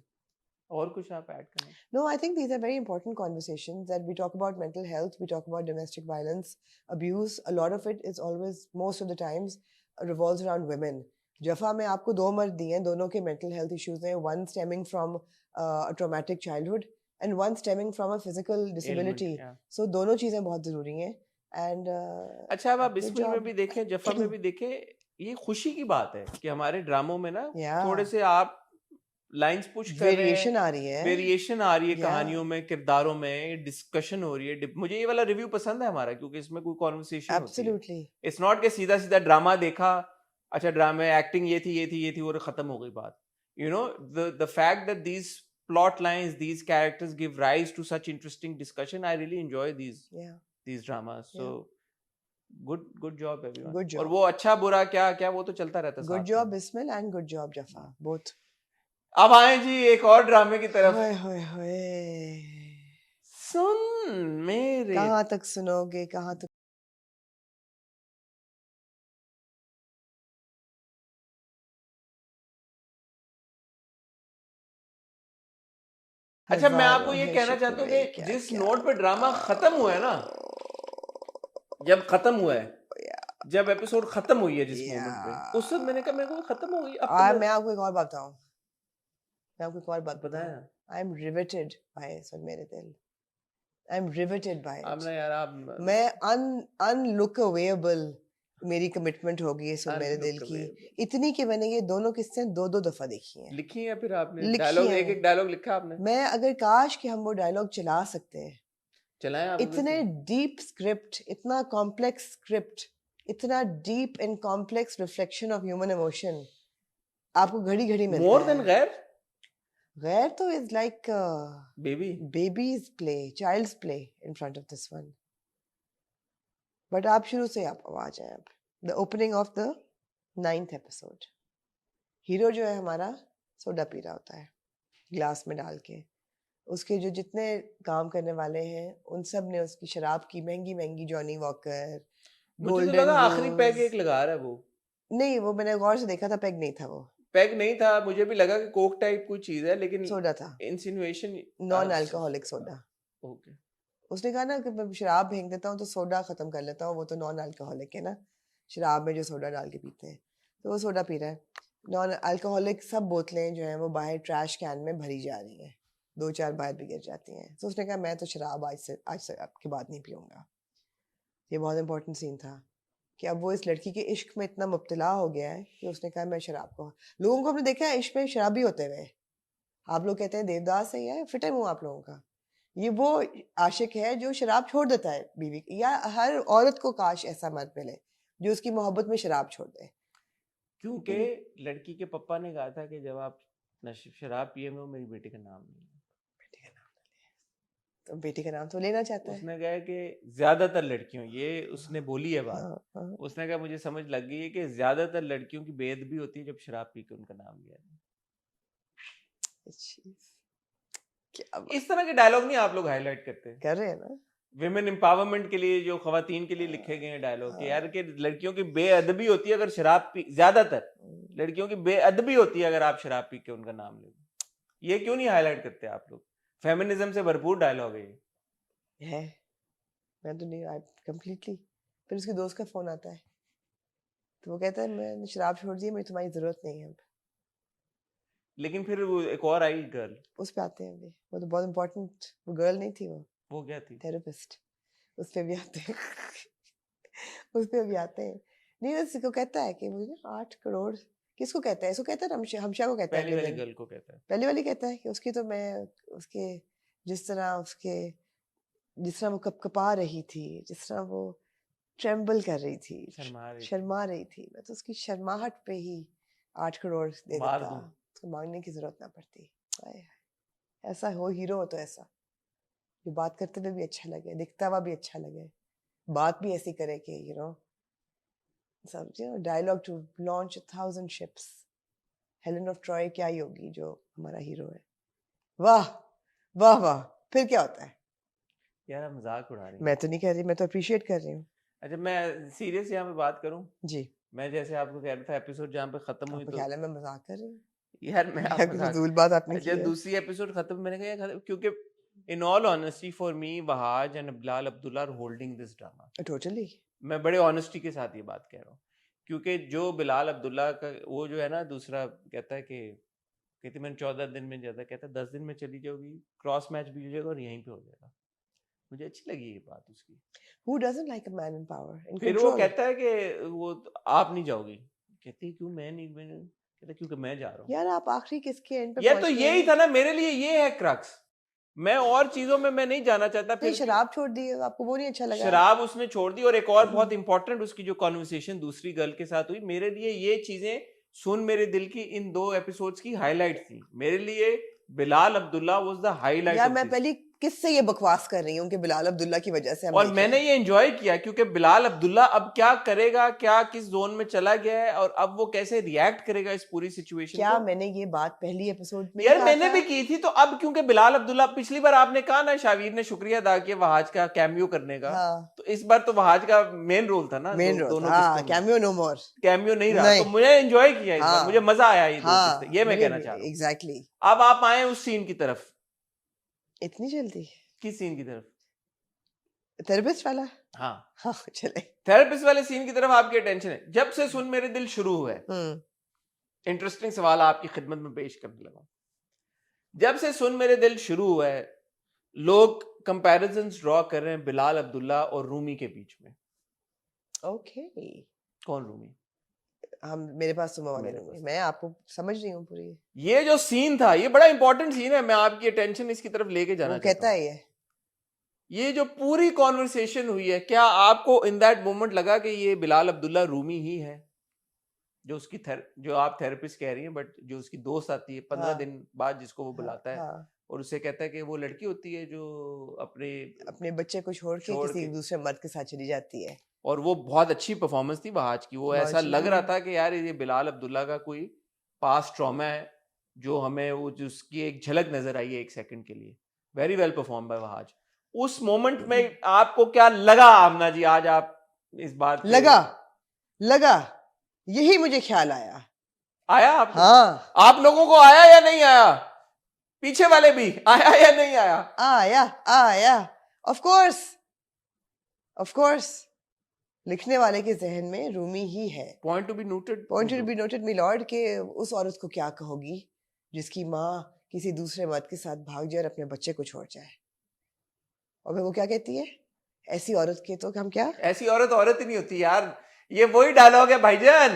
और कुछ आप ऐड करना? No, I think these are very important conversations that we talk about mental health, we talk about domestic violence, abuse. A lot of it is always, most of the times, revolves around women. जफा में आपको 2 मर्द दिए हैं, दोनों के mental health issues हैं, one stemming from a traumatic childhood and one stemming from a physical disability. yeah. So दोनों चीजें बहुत जरूरी हैं। And अच्छा, अब आप good बिस्मिल में job. भी देखें, जफा में भी देखें, ये खुशी की बात है कि हमारे ड्रामों में ना Yeah. थोड़े से आप लाइंस पुश कर रहे हैं, वेरिएशन आ रही है, वेरिएशन आ रही है Yeah. कहानियों में, किरदारों में, डिस्कशन हो रही है। मुझे ये वाला रिव्यू पसंद है हमारा, क्योंकि इसमें कोई कॉन्वर्सेशन होती है। Absolutely. इट्स नॉट कि सीधा सीधा ड्रामा देखा, अच्छा ड्रामा एक्टिंग ये थी और खत्म हो गई बात। The fact that these plot lines, these characters give rise to such interesting discussion, I really enjoy Yeah. these dramas. So good job everyone. Good job. और वो अच्छा बुरा क्या वो तो चलता रहता है Good साथ job में। Bismil and good job Jafa, both. अब आए जी एक और ड्रामे की तरफ। होए सुन मेरे, कहाँ तक सुनोगे, कहाँ तक? अच्छा मैं आपको हजारों ये हैं कहना चाहता हूँ शिकवे, कि क्या जिस क्या। नोट पे ड्रामा खत्म हुआ है ना, जब खत्म हुआ है, जब एपिसोड खत्म हुई है जिस मोमेंट पे, उस वक्त मैंने कहा मेरे को खत्म हो गई। अब मैं आपको एक और बात बताऊं, मैं आपको एक और बात बताया। बताऊं, I am riveted by सुन मेरे दिल, I am riveted by अब it. ना यार आप मैं unlookable मेरी कमिटमेंट होगी ये सुन मेरे दिल की, Unlookable। इतनी कि मैंने ये दोनों किस्सें 2-2 दफा देखी हैं। लिखी है फिर आपने लिखी डायलॉग, हैं। एक एक डायलॉग लिखा आपने? मैं अगर काश कि हम वो डायलॉग चला सकते हैं, चलाएं आप इतने डीप स्क्रिप्ट, इतना कॉम्प्लेक्स स्क्रिप्ट, इतना deep and complex reflection of human emotion आपको घड़ी घड़ी मिलता मोर है। देन गैर गैर तो is like baby. baby's play, child's play in front of this one. But आप शुरू से आप आ जाए अब। The opening of the 9th episode. Hero जो है हमारा सोडा पी रहा होता है ग्लास में डाल के। उसके जो जितने काम करने वाले हैं उन सब ने उसकी शराब की महंगी महंगी जॉनी वॉकर, मुझे तो लगा आखिरी पैग एक लगा रहा है वो। नहीं, वो मैंने गौर से देखा था, पैग नहीं था वो, पैग नहीं था, मुझे भी लगा कि कोक टाइप कोई चीज है, लेकिन सोडा था, इंसिनुएशन नॉन अल्कोहलिक सोडा। ओके। उसने कहा ना कि मैं शराब फेंक देता हूँ तो सोडा खत्म कर लेता हूँ, वो तो नॉन अल्कोहलिक है ना, शराब में जो सोडा डाल के पीते हैं, तो वो सोडा पी रहा है। नॉन अल्कोहलिक सब बोतलें जो हैं वो बाहर ट्रैश कैन में भरी जा रही हैं, 2-4 बाहर भी गिर जाती हैं। तो उसने कहा मैं तो शराब आज से आपके बाद नहीं पीऊँगा। ये बहुत इंपॉर्टेंट सीन था कि अब वो इस लड़की के इश्क में इतना मुब्तला हो गया है कि उसने कहा मैं शराब को, लोगों को हमने देखा है इश्क में शराबी होते हुए, आप लोग कहते हैं देवदास है या फिट है मुँह आप लोगों का, ये वो आशिक है जो शराब छोड़ देता है बीवी की, या हर औरत को काश ऐसा मर्द मिले जो उसकी मोहब्बत में शराब छोड़ दे। क्योंकि लड़की के पापा ने कहा था कि जब आप शराब पिए में मेरी बेटी का नाम नहीं, तो बेटी का नाम तो लेना चाहता है। उसने कहा कि ज्यादातर लड़कियों, ये उसने बोली है बात, हाँ, हाँ। उसने कहा मुझे समझ लग गई है कि ज्यादातर लड़कियों की बेअदबी होती है जब शराब पी के उनका नाम लिया जाए। क्या बात इस तरह के डायलॉग नहीं आप लोग हाईलाइट करते? कर रहे हैं ना, विमेन एम्पावरमेंट के लिए, जो खवातीन के लिए लिखे गए हैं डायलॉग कि यार कि लड़कियों की बेअदबी होती है अगर शराब पी, ज्यादातर लड़कियों की बेअदबी होती है अगर आप शराब पी के उनका नाम ले। ये क्यों नहीं हाईलाइट करते आप लोग? फेमिनिज्म से भरपूर डायलॉग है ये। मैं तो नहीं, आई कंप्लीटली। फिर उसके दोस्त का फोन आता है तो वो कहता है मैंने शराब छोड़ दी, मेरी तुम्हारी जरूरत नहीं है अब। लेकिन फिर वो एक और आई गर्ल, उस पे आते हैं अभी, वो तो बहुत इंपॉर्टेंट, वो गर्ल नहीं थी, वो क्या थी? थेरेपिस्ट, उस पे भी आते हैं उस पे भी आते हैं। नहीं, उसको कहता है कि मुझे 8 करोड़, किसको कहता है, इसको कहता है हमशा को कहता है, पहली वाली गर्ल को कहता है। पहली वाली कहता है कि उसकी तो मैं उसके जिस तरह वो कपकपा रही थी, जिस तरह वो ट्रेम्बल कर रही थी, शर्मा रही थी, मैं तो उसकी शर्माहट पे ही 8 करोड़ दे देता, उसको मांगने की जरूरत ना पड़ती। ऐसा हो हीरो हो तो ऐसा, जो बात करते हुए भी अच्छा लगे, दिखता हुआ भी अच्छा लगे, बात भी ऐसी करे कि सब dialogue to launch 1000 ships. Helen of Troy क्या ही होगी जो हमारा हीरो है। वाह वाह वाह। फिर क्या होता है? यार आप मजाक उड़ा रही हैं। मैं तो नहीं कह रही, मैं तो अप्रिशिएट कर रही हूँ। अच्छा, मैं सीरियस यहाँ पे बात करूँ जी, मैं जैसे आपको कह रहा था एपिसोड जहाँ पे खत्म हुई, तो ख्याल है मैं मजाक कर रही हूँ यार मैं आप मजाक, फजूल बात आपने की जब है। दूसरी एपिसोड खत्म, मैंने कहा यार क्योंकि in all honesty for me Wahaj and Bilal Abdullah are holding this drama. Totally, मैं बड़े ऑनेस्टी के साथ ये बात कह रहा हूँ, क्योंकि जो बिलाल अब्दुल्ला का वो जो है ना, दूसरा कहता है कि कहती मैंने 14 दिन में जाता, कहता है 10 दिन में चली जाओगी, क्रॉस मैच भी हो जाएगा और यहीं पे हो जाएगा। मुझे अच्छी लगी ये बात उसकी। Who doesn't like a man in power, in फिर वो control? कहता है कि वो आप नहीं जाओगी, कहती क्यों मैं नहीं, मैंने कहता क्योंकि मैं जा रहा हूँ। यार आप आखिरी किसके एंड पे यार तो पहुंच गए यही हैं? था ना मेरे लिए, ये है क्रक्स। मैं और चीजों में मैं नहीं जाना चाहता। फिर शराब छोड़ दी, आपको वो नहीं अच्छा लगा? शराब उसने छोड़ दी, और एक और बहुत इंपॉर्टेंट उसकी जो कॉन्वर्सेशन दूसरी गर्ल के साथ हुई, मेरे लिए ये चीजें सुन मेरे दिल की इन 2 एपिसोड्स की हाईलाइट थी। मेरे लिए Bilal Abdullah was the highlight. यार मैं पहली किससे ये बकवास कर रही हूँ कि बिलाल अब्दुल्ला की वजह से हम और देखे मैंने हैं। ये एंजॉय किया क्योंकि बिलाल अब्दुल्ला अब क्या करेगा, क्या किस जोन में चला गया है, और अब वो कैसे रिएक्ट करेगा इस पूरी सिचुएशन क्या को। मैंने ये बात पहली एपिसोड में यार कहा मैंने था? भी की थी, तो अब क्योंकि बिलाल अब्दुल्ला, पिछली बार आपने कहा ना शावीर ने शुक्रिया अदा किया वहाज का कैमियो करने का, हाँ, तो इस बार तो वहाज का मेन रोल था ना, मेन रोल दोनों हाँ, किस्तों में। कैमियो नो मोर, कैमियो नहीं रहा, नहीं। तो मुझे एंजॉय किया इस बार, हाँ, मुझे मजा आया ये 2 हाँ, किस्तें, ये मैं कहना चाह रहा हूँ। एग्जैक्टली। अब आप आए उस सीन की तरफ। इतनी जल्दी? किस सीन की तरफ? थेरेपिस्ट वाला? हाँ, चले। थेरेपिस्ट वाले सीन की तरफ आपकी अटेंशन है। जब से सुन मेरे दिल शुरू हुआ है, इंटरेस्टिंग सवाल आपकी खिदमत में पेश करने लगा। जब से सुन मेरे दिल शुरू हुआ है, लोग कंपैरिजंस ड्रॉ कर रहे हैं बिलाल अब्दुल्ला और रूमी के बीच में। ओके, कौन रूमी? हम मेरे पास तुम वाले मेरे रूमी, पास। मैं आपको समझ रही हूँ पूरी। ये जो सीन था, ये बड़ा इंपॉर्टेंट सीन है, मैं आपकी अटेंशन इसकी तरफ लेके जाना वो चाहता कहता हूँ। है ये जो पूरी कॉन्वर्सेशन हुई है, क्या आपको इन दैट मोमेंट लगा कि ये बिलाल अब्दुल्ला रूमी ही है, जो उसकी जो आप थेरेपिस्ट कह रही हैं, बट जो उसकी दोस्त आती है 15 हाँ, दिन बाद, जिसको वो हाँ, बुलाता है हाँ, और उससे कहता है कि वो लड़की होती है जो अपने अपने बच्चे को छोड़ के छोड़ किसी के, दूसरे मर्द के साथ चली जाती है। और वो बहुत अच्छी परफॉर्मेंस थी वहाज की। वो बहुत ऐसा अच्छी लग थी। रहा था कि यार ये बिलाल अब्दुल्ला का कोई पास्ट ट्रॉमा है, जो हमें वो जो उसकी एक झलक नजर आई है 1 सेकंड के लिए। Very well perform by Wahaj. उस मोमेंट में आपको क्या लगा आमना जी? आज आप इस बात पे लगा यही मुझे ख्याल आया। आया आपको? हाँ, आप लोगों को आया या नहीं आया? पीछे वाले भी आया या नहीं आया? आया ऑफ कोर्स लिखने वाले के जहन में रूमी ही है। Point to be noted, point to be noted milord, के उस औरत को क्या कहोगी जिसकी माँ किसी दूसरे मर्द के साथ भाग जाए और अपने बच्चे को छोड़ जाए। और फिर वो क्या कहती है, ऐसी औरत के तो हम क्या, ऐसी औरत ही नहीं होती यार। ये वही डायलॉग है भाईजान।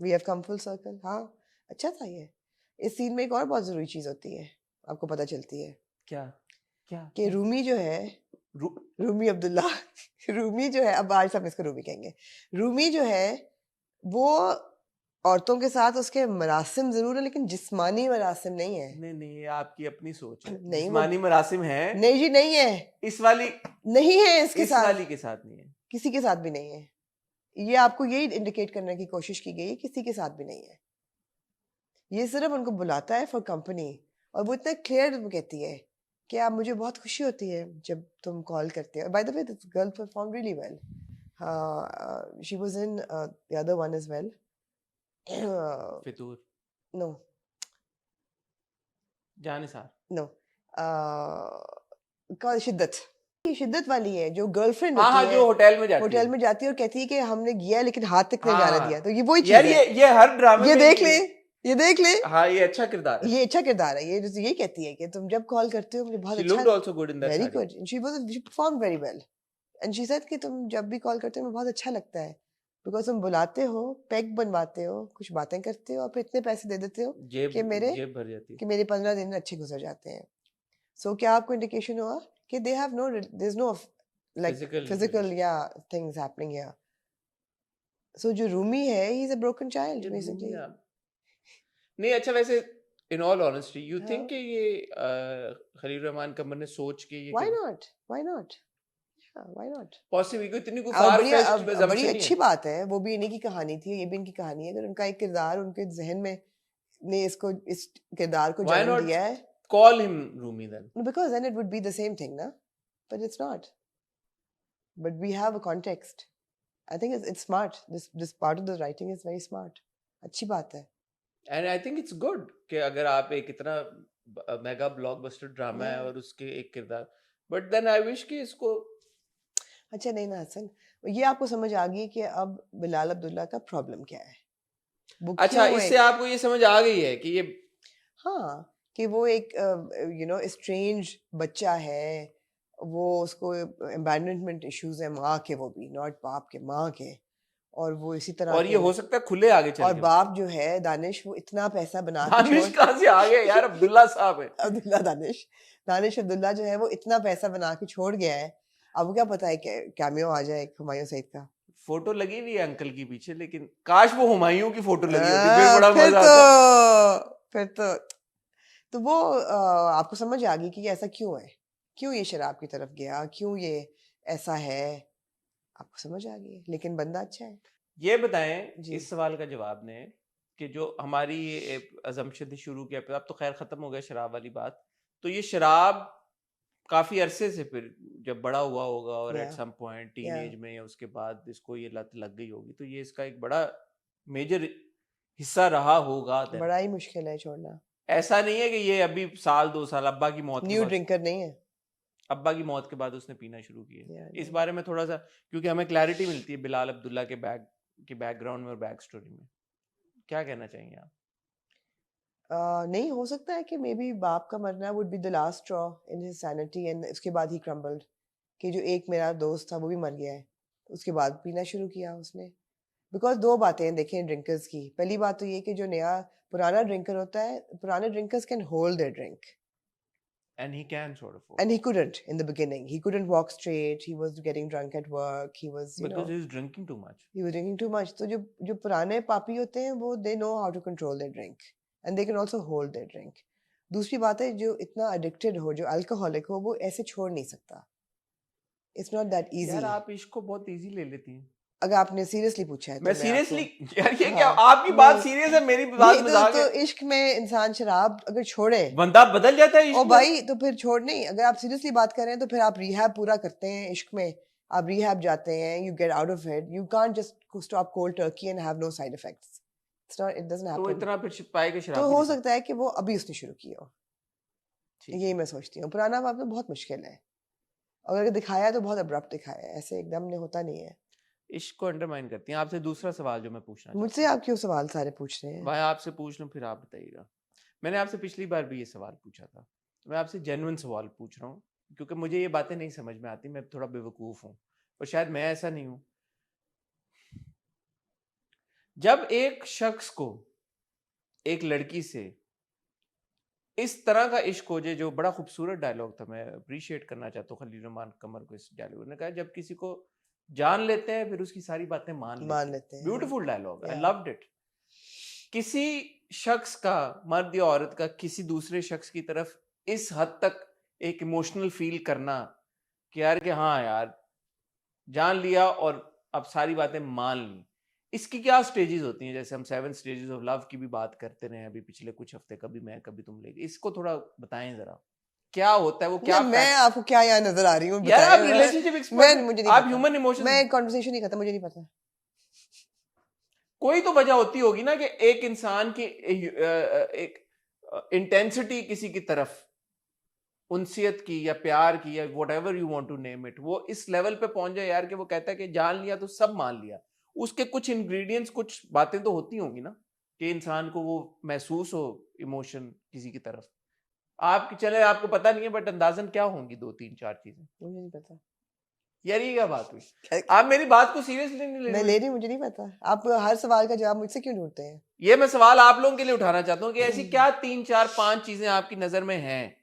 We have come full circle. हाँ, अच्छा था ये। इस सीन में एक और बहुत जरूरी चीज होती है, आपको पता चलती है क्या क्या कि रूमी जो है, रूमी अब्दुल्ला रूमी जो है, अब आज सब इसको रूमी कहेंगे, रूमी जो है वो औरतों के साथ उसके मरासिम जरूर है, लेकिन जिस्मानी मरासिम नहीं है। नहीं, ये आपकी अपनी सोच है। नहीं, जिस्मानी मरासिम है। नहीं जी, नहीं है। इस वाली नहीं है इसके इस साथ, वाली के साथ नहीं है, किसी के साथ भी नहीं है। ये आपको यही इंडिकेट करने की कोशिश की गई, किसी के साथ भी नहीं है। ये सिर्फ उनको बुलाता है फॉर कंपनी, और वो इतना क्लियर कहती है कि आप, मुझे बहुत खुशी होती है जब तुम कॉल करते हो। By the way this girl perform really well. She was in the other one as well. Fitoor, no Jaan Nisar, no call Shiddat वाली है, जो गर्लफ्रेंड हाँ होती हाँ, है, जो होटल में जाती होटल है। में जाती है और कहती है कि हमने किया लेकिन हाथ तक नहीं जाने हाँ दिया। तो ये वही यार, चीज है। ये हर ड्रामे ये में देख ले, ये देख ले, हाँ, ये अच्छा किरदार है। ये अच्छा किरदार है। ये यही कहती है कि तुम जब कॉल करते हो मुझे बहुत She अच्छा, looked also good in that very sari. Good, she perform very well and she said कि तुम जब भी कॉल करते हो मुझे बहुत अच्छा लगता है, बिकॉज तुम बुलाते हो, पैक बनवाते हो, कुछ बातें करते हो और फिर इतने पैसे दे देते हो कि जेब भर जाती है। कि मेरे 15 दिन अच्छे गुजर जाते हैं। सो क्या आपको इंडिकेशन हुआ कि they have no, there is no like physical या थिंग्स हैपनिंग हियर। सो जो रूमी है, he is a broken child basically. नहीं, अच्छा, वैसे इन ऑल ऑनेस्टी यू हाँ। थिंक कि ये खलील रहमान कमर ने सोच के ये why not, why not, why not, possible, कोई इतनी कोई और फार बड़ी फेच्ड बड़ी assumption नहीं अच्छी है। बात है। वो भी इन्हीं की कहानी थी, ये भी इनकी कहानी है। अगर उनका एक किरदार उनके जहन में ने इसको, इस किरदार को Why जन्म not दिया है, call him Rumi then? Because then it would be the same thing ना, but it's not. But we have a context. I think it's smart, this part of the writing is very smart. अच्छी बात है। And I think it's good कि अगर आप एक इतना mega blockbuster drama है Yeah. और उसके एक किरदार, बट देन आई विश कि इसको, अच्छा नहीं ना हसन, ये आपको समझ आ गई कि अब बिलाल अब्दुल्ला का प्रॉब्लम क्या है। वो अच्छा, क्यों इससे आपको ये समझ आ गई है कि ये, हाँ, कि वो एक यू नो स्ट्रेंज बच्चा है, वो उसको अबैंडनमेंट इश्यूज है माँ के, वो भी नॉट बाप के, माँ के, और वो इसी तरह और ये हो सकता है खुले आगे चल और के। बाप जो है दानिश, वो इतना पैसा बना के दानिश कहाँ से आ गया यार? अब्दुल्ला साहब है। अब्दुल्ला दानिश अब्दुल्ला जो है वो इतना पैसा बना के छोड़ गया है। अब वो क्या पता है कि कैमियो आ जाए हुमायूं सईद का। फोटो लगी हुई है अंकल की पीछे, लेकिन काश वो हुमायूं की फोटो लगी होती, फिर बड़ा मजा आता। फिर तो वो आपको समझ आ गई कि ऐसा क्यों है, क्यों ये शराब की तरफ गया, क्यों ये ऐसा है, आपको समझ आ गई। लेकिन बंदा अच्छा है। ये बताएं जी। इस सवाल का जवाब ने कि जो हमारी ये अजम्पशन थी शुरू किया, अब तो खैर खत्म हो गया शराब वाली बात, तो ये शराब काफी अरसे से फिर जब बड़ा हुआ होगा और एट सम पॉइंट टीनेज में या उसके बाद इसको ये लत लग गई होगी, तो ये इसका एक बड़ा मेजर हिस्सा रहा होगा। बड़ा ही मुश्किल है छोड़ना। ऐसा नहीं है कि ये अभी साल 2 साल, अब्बा की मौत न्यू ड्रिंकर नहीं है, अब्बा की मौत के बाद उसने पीना शुरू किया। Yeah, इस बारे में थोड़ा सा, क्योंकि हमें क्लैरिटी मिलती है बिलाल अब्दुल्ला के बैकग्राउंड में और बैक स्टोरी में, क्या कहना चाहेंगे आप? नहीं, हो सकता है कि मे बी बाप का मरना would be the last straw in his sanity, and उसके बाद ही क्रम्बल्ड, कि जो एक मेरा दोस्त था वो भी मर गया है, उसके बाद पीना शुरू किया उसने। बिकॉज दो बातें हैं देखें ड्रिंकर्स की। पहली बात तो ये कि जो नया पुराना ड्रिंकर होता है, पुराने drinkers can hold their drink And he can sort of. and he couldn't in the beginning. He couldn't walk straight. He was getting drunk at work. He was, Because he was drinking too much. he was drinking too much. तो जो पुराने पापी होते हैं वो they know how to control their drink and they can also hold their drink. दूसरी बात है जो इतना addicted हो, जो alcoholic हो, वो ऐसे छोड़ नहीं सकता. It's not that easy. यार आप इसको बहुत इजी ले लेती हैं। अगर आपने सीरियसली पूछा है तो मैं सीरियसली आपको- यार ये क्या हाँ, आपकी बात नहीं, सीरियस है, मेरी बात नहीं, मजाक तो है। इश्क में इंसान शराब अगर छोड़े बंदा बदल जाता है इश्क ओ में। भाई तो फिर छोड़ नहीं। अगर आप सीरियसली बात कर रहे हैं तो फिर आप रिहैब पूरा करते हैं इश्क में, आप रिहैब जाते हैं, you get out of it, you can't just stop cold turkey and have no side effects. It's not, it doesn't तो हैपन। इतना फिर पाए के शराब तो पी हो लेते हैं। सकता है कि वो अभी उसने शुरू की हो, ठीक। यही मैं सोचती हूँ। पुराना बाप तो बहुत मुश्किल है, और अगर दिखाया तो बहुत अब्रप्ट दिखाया है, ऐसे एकदम ने होता नहीं है। इश्क को अंडरमाइन करती हैं। आपसे दूसरा सवाल जो मैं पूछना चाहता मुझसे आप क्यों सवाल सारे पूछ रहे हूं, हैं? भाई आपसे पूछ लूं फिर आप बताइएगा। मैंने आपसे पिछली बार भी ये सवाल पूछा था, मैं आपसे जेन्युइन सवाल पूछ रहा हूँ क्योंकि मुझे ये बातें नहीं समझ में आती, मैं थोड़ा बेवकूफ़ हूँ और शायद मैं ऐसा नहीं हूँ। जब एक शख्स को एक लड़की से इस तरह का इश्क हो जाए, जो बड़ा खूबसूरत डायलॉग था, मैं अप्रिशिएट करना चाहता हूँ खलील रहमान कमर को इस डायलॉग ने कहा, जब किसी को जान लेते हैं फिर उसकी सारी बातें मान लेते हैं। Beautiful dialogue, I Yeah. Loved it. किसी शख्स का, मर्द या औरत का, किसी दूसरे शख्स की तरफ इस हद तक एक इमोशनल फील करना कि यार कि हाँ यार जान लिया और अब सारी बातें मान ली, इसकी क्या स्टेजेस होती हैं? जैसे हम 7 स्टेजेस ऑफ लव की भी बात करते रहे अभी पिछले कुछ हफ्ते, कभी मैं कभी तुम लेके, इसको थोड़ा बताएं जरा, क्या होता है वो, क्या मैं आपको क्या यहाँ नजर आ रही हूँ? यार आप बताएं। रिलेशनशिप मैं एक्सपर्ट, मुझे नहीं आप पता। ह्यूमन इमोशन, मैं कॉन्वर्सेशन नहीं करता, मुझे नहीं पता। कोई तो वजह होती होगी ना कि एक इंसान की एक इंटेंसिटी किसी की तरफ, उनसियत की या प्यार की या whatever you want to name it, वो इस लेवल पे पहुंच जाए यार कि वो कहता है कि जान लिया तो सब मान लिया। उसके कुछ इंग्रेडिएंट्स, कुछ बातें तो होती होंगी ना कि इंसान को वो महसूस हो इमोशन किसी की तरफ। आपकी चले आपको पता नहीं है बट अंदाजन क्या होंगी 2 3 4 चीजें? मुझे नहीं पता। यार ये क्या बात हुई? आप मेरी बात को सीरियसली नहीं ले मैं रहे। ले रही हूँ, मुझे नहीं पता। आप हर सवाल का जवाब मुझसे क्यों ढूंढते हैं? ये मैं सवाल आप लोगों के लिए उठाना चाहता हूँ कि ऐसी क्या 3 4 5 चीजें आपकी नजर में हैं,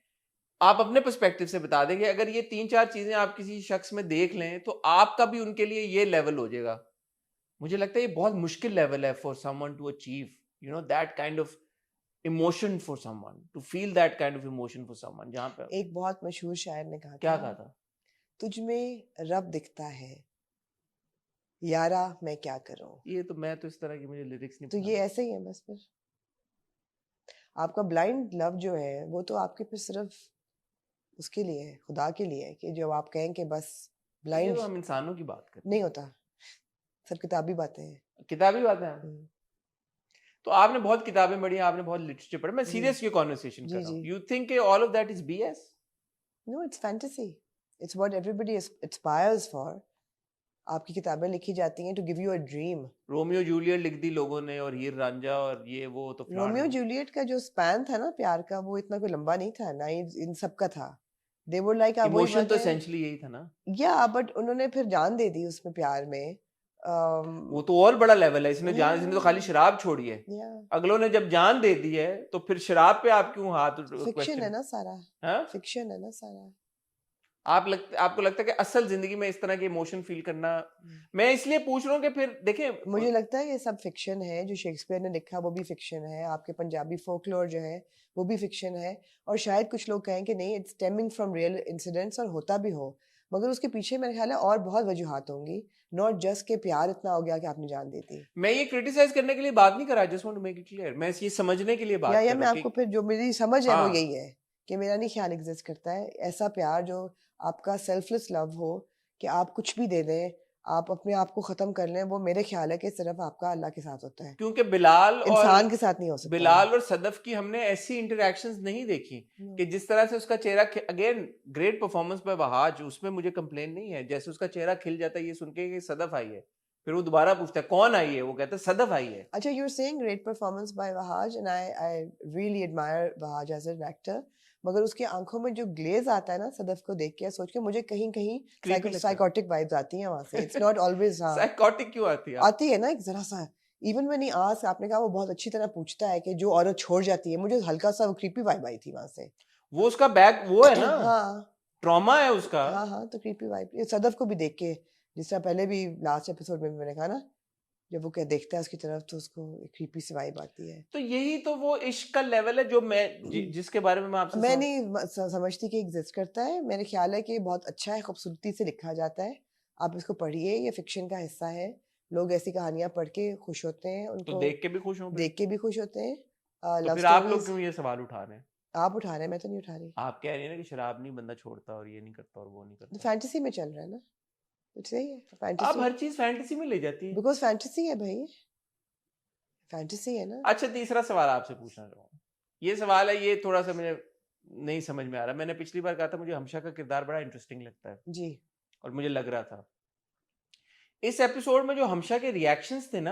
आप अपने पर्सपेक्टिव से बता देंगे। अगर ये 3 4 चीजें आप किसी शख्स में देख लें तो आपका भी उनके लिए ये लेवल हो जाएगा। मुझे लगता है ये बहुत मुश्किल लेवल है for someone to achieve, you know, that kind of emotion for someone, to feel that kind of emotion for someone. जहां पे एक बहुत मशहूर शायर ने कहा क्या था, कहा था? तुझ में रब दिखता है यारा मैं क्या करूं। ये तो मैं तो इस तरह की मुझे लिरिक्स नहीं तो पता। ये ऐसे ही है बस। फिर आपका ब्लाइंड लव जो है वो तो आपके फिर सिर्फ उसके लिए है, खुदा के लिए है, कि जो आप कहें कि बस ये ब्लाइंड तो हम इंसानों की बात करते नहीं होता, सब किताबी बातें हैं। हैं, किताबी बातें हैं। हम्म, तो आपने बहुत किताबें पढ़ी, आपने बहुत लिटरेचर पढ़ा, मैं जी। सीरियस ये कॉन्वर्सेशन जी, कर रहा हूँ। जी। You think all of that is BS? No, it's fantasy, it's what everybody aspires for. आपकी किताबें लिखी जाती हैं to give you a dream. Romeo Juliet लिख दी लोगों ने, और हीर रांझा और ये वो, तो रोमियो जूलियट का जो स्पैन था ना प्यार का, वो इतना कोई लंबा नहीं था, ना ही इन सब का था। दे वर लाइक इमोशन तो एसेंशियली यही था ना। या बट उन्होंने फिर जान दे दी उसमें प्यार में। वो तो और बड़ा लेवल है। इसने जान, इसने तो खाली शराब छोड़ी है, या अगलों ने जब जान दे दी है तो फिर शराब पे आप क्यों हाथ फिक्शन क्वेश्चन है ना सारा, हाँ? फिक्शन है ना सारा। आपको लगता है कि असल जिंदगी में इस तरह के इमोशन फील करना? मैं इसलिए पूछ रहा हूँ कि फिर देखें, मुझे लगता है ये सब फिक्शन है। जो शेक्सपियर ने लिखा वो भी फिक्शन है, आपके पंजाबी फोकलोर जो है वो भी फिक्शन है, और शायद कुछ लोग कहें कि नहीं it's stemming from real incidents, और होता भी हो, मगर उसके पीछे मेरे ख्याल है और बहुत वजूहात होंगी, नॉट जस्ट के प्यार इतना हो गया कि आपने जान दी थी। मैं ये क्रिटिसाइज करने के लिए बात नहीं कर रहा, just want to make it clear, मैं ये समझने के लिए बात या कर मैं रहा हूँ आपको कि फिर जो मेरी समझ है वो हाँ। यही है कि मेरा नहीं ख्याल एग्जिस्ट करता है ऐसा प्यार जो आपका सेल्फलेस लव हो, कि आप कुछ भी दे दें, आप अपने आप को खत्म कर लें, वो मेरे ख्याल है कि सिर्फ आपका अल्लाह के साथ होता है, क्योंकि बिलाल इंसान के साथ नहीं हो सकता। बिलाल और सदफ की हमने ऐसी इंटरेक्शंस नहीं देखी कि जिस तरह से उसका चेहरा, again great performance by Wahaj, उसमें मुझे कंप्लेन नहीं है, जैसे उसका चेहरा खिल जाता है ये सुन के कि सदफ आई है, फिर वो दोबारा पूछता है कौन आई है, वो कहता है सदफ आई है। अच्छा, you're saying great performance by Wahaj, and I really admire Wahaj as an actor, मगर उसकी आंखों में जो ग्लेज आता है ना सदफ को देख के सोच के, मुझे कहीं कहीं Creepy लगता है। साइकोटिक वाइब्स आती हैं वहां से. इट्स नॉट ऑलवेज साइकोटिक क्यों आती है? आती है ना एक जरा सा. इवन व्हेन ही आस्क, आपने कहा वो बहुत अच्छी तरह पूछता है कि जो औरत छोड़ जाती है, मुझे हल्का सा क्रीपी वाइब आई थी वहां से. वो उसका बैग वो है ना, हाँ ट्रॉमा है उसका. हाँ हाँ, तो क्रीपी वाइब ये सदफ को भी देख के, जिस तरह पहले भी लास्ट एपिसोड में भी मैंने कहा ना, जब वो क्या देखता है उसकी तरफ तो उसको क्रीपी सी वाइब आती है. तो यही तो वो इश्क का लेवल है जो मैं जिसके बारे में मैं आपसे मैं नहीं समझती कि एग्जिस्ट करता है. मेरे ख्याल है कि ये बहुत अच्छा है, खूबसूरती से लिखा जाता है. आप इसको पढ़िए, ये फिक्शन का हिस्सा है. लोग ऐसी कहानियां पढ़ के खुश होते हैं, तो उनको देख के भी खुश हूं. देख के भी खुश होते हैं. तो लव फिर आप लोग स्टोरीज क्यों ये सवाल उठा रहे हैं? आप उठा रहे हैं, मैं तो नहीं उठा रही. आप कह रही है ना कि शराब नहीं बंदा छोड़ता और ये नहीं करता और वो नहीं करता. फैंटेसी में चल रहा है ना, कुछ सही है. आप फैंटेसी हर चीज फैंटेसी में ले जाती है. बिकॉज फैंटेसी है भाई, फैंटेसी है ना. अच्छा, तीसरा सवाल आपसे पूछना चाहूंगा. ये सवाल है, ये थोड़ा सा मुझे नहीं समझ में आ रहा. मैंने पिछली बार कहा था मुझे हमशा का किरदार बड़ा इंटरेस्टिंग लगता है जी. और मुझे लग रहा था इस एपिसोड में जो हमशा के रिएक्शंस थे ना,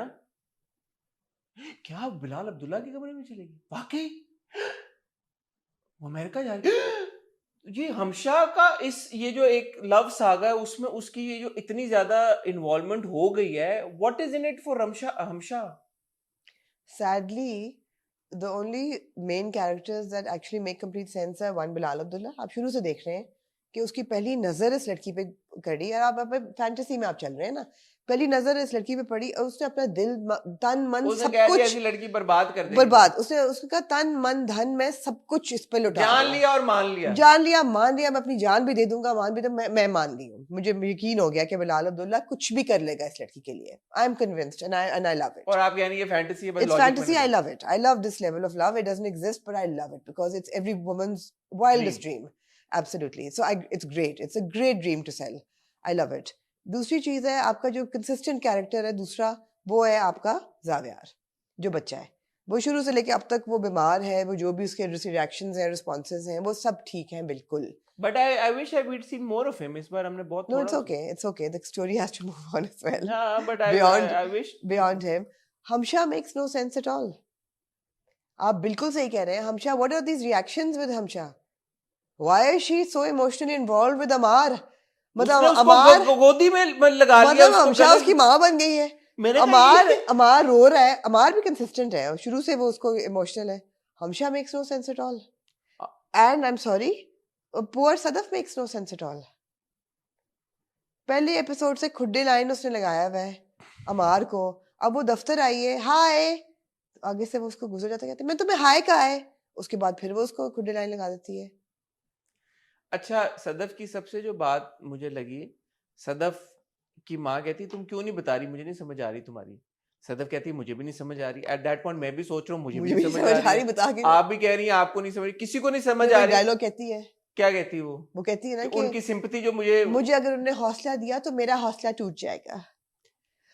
क्या बिलाल अब्दुल्ला की कमरे में चलेगी वाकई, वो अमेरिका जा रही है. ये हमशा का ये जो एक लव सागा है उसमें उसकी ये जो इतनी ज्यादा इन्वॉल्वमेंट हो गई है, what is in it for Hamsha? Sadly, the only main characters that actually make complete sense are one, Bilal Abdullah. आप शुरू से देख रहे हैं कि उसकी पहली नजर इस लड़की पे कड़ी, और आप फैंटेसी में आप चल रहे हैं ना, पहली नजर इस लड़की पे पड़ी और उसने अपना दिल तन मन उसने सब कह दिया कुछ ऐसी लड़की बर्बाद कर देगी. बर्बाद. उसने उसका तन मन धन में सब कुछ इस पे लुटा जान दिया. लिया और मान लिया. जान लिया मान लिया, मैं अपनी जान भी दे दूंगा, मान भी. तो मैं मान ली हूँ, मुझे यकीन हो गया कि बिलाल अब्दुल्ला कुछ भी कर लेगा इस लड़की के लिए. I am convinced and I love it. और आप यानी ये फैंटेसी है, बस It's logic में fantasy. नहीं. I love it. I love this level of love. It doesn't exist, but I love it because it's every woman's wildest dream. Absolutely. So it's great. It's a great dream to sell. I love it. दूसरी चीज है आपका जो consistent character है दूसरा, वो है आपका जावियार, जो बच्चा है. वो शुरू से लेके अब तक वो बीमार है, वो जो भी उसके रिएक्शंस हैं, रिस्पॉन्सेज हैं, वो सब ठीक हैं बिल्कुल. But I wish we'd seen more of him. इस बार हमने बहुत No, थोड़ा. it's okay. It's okay. The story has to move on as well. हाँ, but Beyond- I wish. Beyond him, Hamsha makes no sense at all. आप बिल्कुल सही कह रहे हैं. Hamsha, what are these reactions with Hamsha? Why is she so emotionally involved with Amar? मतलब उसने उसको अमार, गोदी में लगा लिया. मतलब उसको हमशा गले- उसकी माँ बन गई है. मैंने कहा अमार ये- अमार रो रहा है. अमार भी कंसिस्टेंट है और शुरू से वो उसको इमोशनल है. Hamsha makes no sense at all. And I am sorry, poor Sadaf makes no sense at all. पहले एपिसोड से खुड्डे लाइन उसने लगाया हुआ है अमार को. अब वो दफ्तर आई है, हाय, आगे से वो उसको गुजर जाता, कहते मैं तुम्हें हाय कहा है. उसके बाद फिर वो उसको खुड्डे लाइन लगा देती है. अच्छा, सदफ की सबसे जो बात मुझे लगी, सदफ की माँ कहती तुम क्यों नहीं बता रही, मुझे नहीं समझ आ रही तुम्हारी. सदफ कहती मुझे भी नहीं समझ आ रही. एट दैट पॉइंट मैं भी सोच रहा हूँ मुझे भी नहीं समझ आ रही. बता के आप भी कह रही हैं आपको नहीं समझ, किसी को नहीं समझ आ रही. डायलॉग कहती है, क्या कहती है वो कहती है ना कि कि उनकी सिंपैथी जो मुझे अगर उन्होंने हौसला दिया तो मेरा हौसला टूट जाएगा.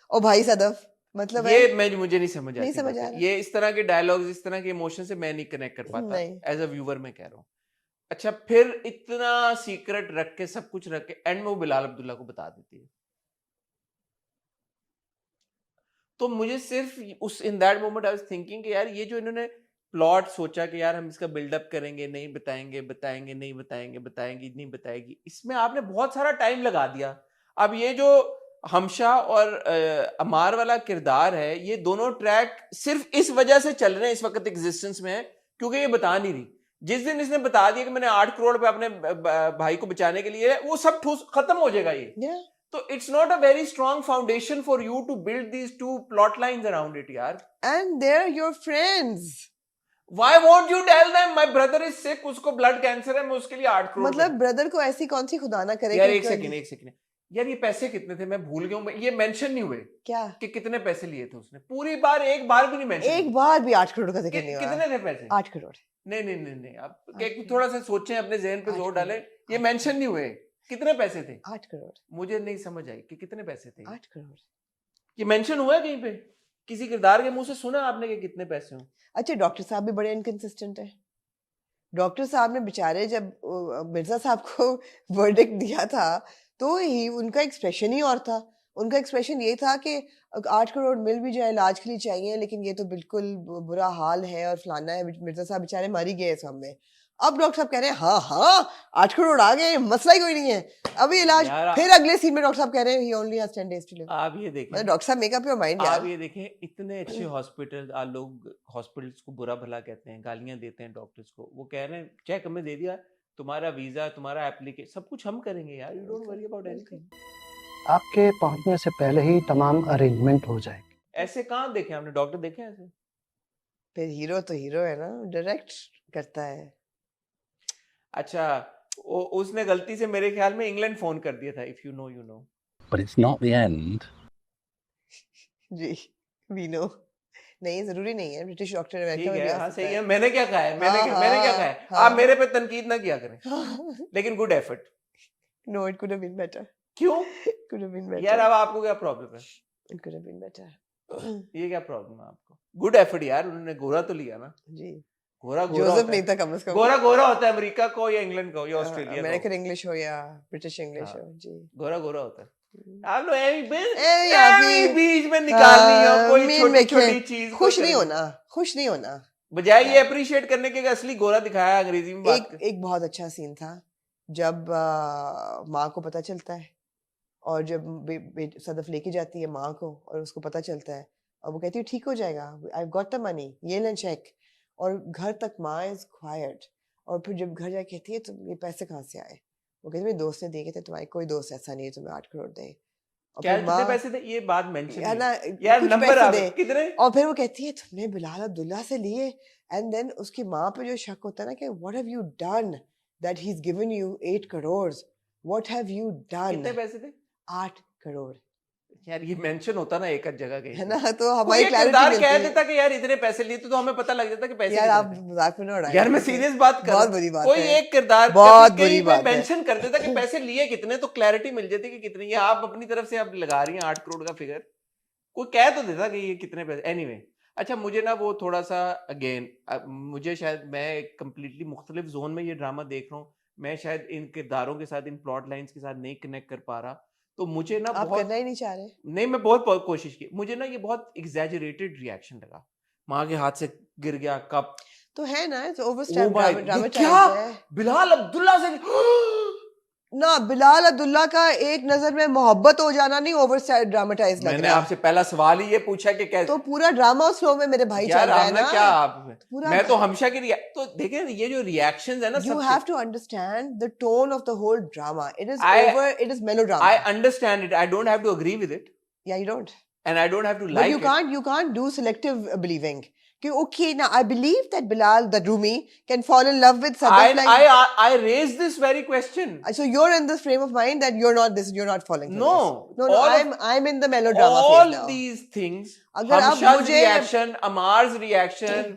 ओ भाई सदफ, मतलब ये है, मुझे नहीं समझ नहीं आती समझ बातें. आ रहा. ये इस तरह के डायलॉग्स, इस तरह के इमोशन से मैं नहीं कनेक्ट कर पाता नहीं. As a viewer. मैं कह रहा हूँ अच्छा, फिर इतना सीक्रेट रख के, सब कुछ रख के, एंड में वो बिलाल अब्दुल्ला को बता देती है. तो मुझे सिर्फ उस in that moment I was thinking कि यार ये जो इन्होंने प्लॉट सोचा कि यार हम इसका बिल्डअप करेंगे, नहीं बताएंगे, बताएंगे नहीं बताएंगे, बताएंगी नहीं बताएगी, इसमें आपने बहुत सारा टाइम लगा दिया. अब ये जो हमशा और अमार वाला किरदार है, ये दोनों ट्रैक सिर्फ इस वजह से चल रहे हैं इस वक्त एग्जिस्टेंस में, क्योंकि ये बता नहीं रही. जिस दिन इसने बता दिया कि मैंने 8 करोड़ पे अपने भाई को बचाने के लिए, वो सब खत्म हो जाएगा ये. Yeah. तो it's not a very strong foundation for you to build these two plot lines around it यार. And they're your friends. Why won't you tell them my brother is sick, उसको ब्लड कैंसर है, मैं उसके लिए 8 करोड़. मतलब brother को ऐसी कौन सी खुदा ना करे यार कि एक सेकंड यार, ये पैसे कितने थे मैं भूल गया हूँ. ये मेंशन नहीं हुए क्या कि कितने पैसे लिए थे उसने. पूरी बार एक बार भी नहीं मेंशन. एक बार भी 8 करोड़ का जिक्र नहीं हुआ. कितने थे पैसे? 8 करोड़. नहीं आप थोड़ा सा सोचें, अपने जहन पे जोर डालें. ये मेंशन नहीं हुए कितने पैसे थे. 8 करोड़. मुझे नहीं समझ आई कि कितने पैसे थे. 8 करोड़. ये मेंशन हुआ है कहीं पे? किसी किरदार के मुंह से सुना आपने कि कितने पैसे हों? अच्छा, डॉक्टर साहब भी बड़े इनकंसिस्टेंट है. डॉक्टर साहब ने बेचारे जब मिर्जा साहब को वर्डिक्ट दिया था तो ही उनका एक्सप्रेशन ही और था. उनका एक्सप्रेशन ये था कि 8 करोड़ मिल भी जाए, इलाज के लिए चाहिए, लेकिन ये तो बिल्कुल बुरा हाल है और फलाना है. मिर्जा साहब बेचारे मर ही गए इस हम में. अब डॉक्टर साहब कह रहे हैं हाँ हाँ 8 करोड़ आ गए, मसला ही कोई नहीं है, अभी इलाज। यार, फिर अगले सीन में डॉक्टर साहब कह रहे हैं ही only has 10 days to live। आप ये देखें, मतलब डॉक्टर साहब मेक अप योर माइंड आप यार। ये देखें, इतने अच्छे हॉस्पिटल, लोग हॉस्पिटल्स को बुरा भला कहते हैं, गालियां देते हैं डॉक्टर्स को, वो कह रहे हैं चेक हमें दे दिया, तुम्हारा वीजा, तुम्हारा एप्लीकेशन, सब कुछ हम करेंगे यार, you don't worry about anything. आपके पहुंचने से पहले ही तमाम अरेंजमेंट हो जाएगी। ऐसे कहाँ देखे आपने, डॉक्टर देखे हैं ऐसे? फिर हीरो तो हीरो है ना, डायरेक्ट करता है। अच्छा, उसने गलती से मेरे ख्याल में इंग्लैंड फोन कर दिया था, if you know you know. But it's not the end. जी वी नो। नहीं जरूरी नहीं है, ब्रिटिश डॉक्टर अमेरिका ठीक में भी है, आ हाँ सकता सही है। है, मैंने क्या कहा है, मैंने क्या कहा है, हाँ, आप मेरे पे तनकीद ना किया करें, लेकिन good effort. No it could have been better, क्यों कुड हैव बीन बेटर यार, अब आपको क्या प्रॉब्लम है, it could have been better. ये क्या प्रॉब्लम है आपको? गुड एफर्ट यार, उन्होंने गोरा तो लिया ना, जी गोरा जोसेफ होता नहीं है, था कम से कम। गोरा होता है, अमेरिका को या इंग्लैंड को या ऑस्ट्रेलिया को, अमेरिकन इंग्लिश हो या ब्रिटिश इंग्लिश हाँ। हो जी। गोरा होता है। आप लोग बीच बीच में निकालनी हो कोई मीन छोटी मेकिंग, छोटी चीज, खुश नहीं होना, खुश नहीं होना, बजाय ये अप्रिशिएट करने के असली गोरा दिखाया अंग्रेजी में बात एक बहुत अच्छा सीन था जब माँ को पता चलता है, और जब सदफ लेके जाती है माँ को और उसको पता चलता है, और वो कहती है ठीक हो जाएगा, आई गॉट द मनी, ये लें चेक, और घर तक माँ इज क्वाइट, और फिर जब घर जाके कहती है तो ये पैसे कहाँ से आए, वो कहती है मेरे दोस्त ने दिए थे, तुम्हारे कोई दोस्त ऐसा नहीं है तुम्हें 8 करोड़ दे। और क्या फिर कितने पैसे थे ये बात मेंशन है ना, यार, कुछ नंबर पैसे आप दे, कितने? और फिर वो कहती है तुमने बिलाल अब्दुल्ला से लिए, एंड देन उसकी माँ पे जो शक होता है ना कि what have you done that he is given you 8 crore, what have you done. कितने पैसे थे? 8 करोड़ यार ये मेंशन होता ना एक जगह कहीं है पे। ना, तो कोई हमारी एक क्लैरिटी किरदार मिलती कह है। देता कि यार इतने पैसे लिए, तो हमें पता लग जाता कि पैसे यार कितने आप थे। मजाक में ना उड़ाएं, यार मैं सीरियस बात कर बहुत बुरी बात कोई है, एक किरदार बहुत कभी बुरी कहीं पे बात है। मेंशन कर देता कि पैसे लिए कितने, तो क्लैरिटी मिल जाती कि कितने। ये आप अपनी तरफ से आप लगा रही हैं 8 करोड़ का फिगर, कोई कह तो देता कि ये कितने पैसे। एनीवे अच्छा, मुझे ना वो थोड़ा सा अगेन, मुझे शायद मैं एक कम्प्लीटली मुख्तलिफ जोन में ये ड्रामा देख रहा हूँ, मैं शायद इन किरदारों के साथ, इन प्लॉट लाइंस के साथ नहीं कनेक्ट कर पा रहा, तो मुझे ना आप बहुत, करना ही नहीं चाह रहे। नहीं मैं बहुत कोशिश की, मुझे ना ये बहुत एग्जैजरेटेड रिएक्शन लगा, माँ के हाथ से गिर गया कप, तो है ना, इट्स ओ ओवरस्टेप भाई, ड्रामेटाइज्ड क्या है बिलाल अब्दुल्ला से ना। बिलाल अब्दुल्ला का एक नजर में मोहब्बत हो जाना नहीं ओवरस्टेप ड्रामेटाइज्ड लग मैंने रहा। आपसे पहला सवाल ही ये पूछा कि कैसे, तो पूरा ड्रामा उस फ्लो में मेरे भाई चल यार रहा है आपने ना। क्या आप, पूरा मैं तो हमेशा की तो देखें ये जो रिएक्शंस है ना, You सबके, have to understand the tone of the whole drama. It is it is I melodrama. understand it, I don't have to agree with it Yeah, you don't. and I don't have to But like you can't do selective believing. कि okay, now I believe that Bilal, the Rumi, can fall in love with Sadaf like. I raised this very question. So you're in this frame of mind that you're not falling for No, this. No, I'm in the melodrama all phase now. these things, अगर आप Hamsha's मुझे reaction, Amar's reaction,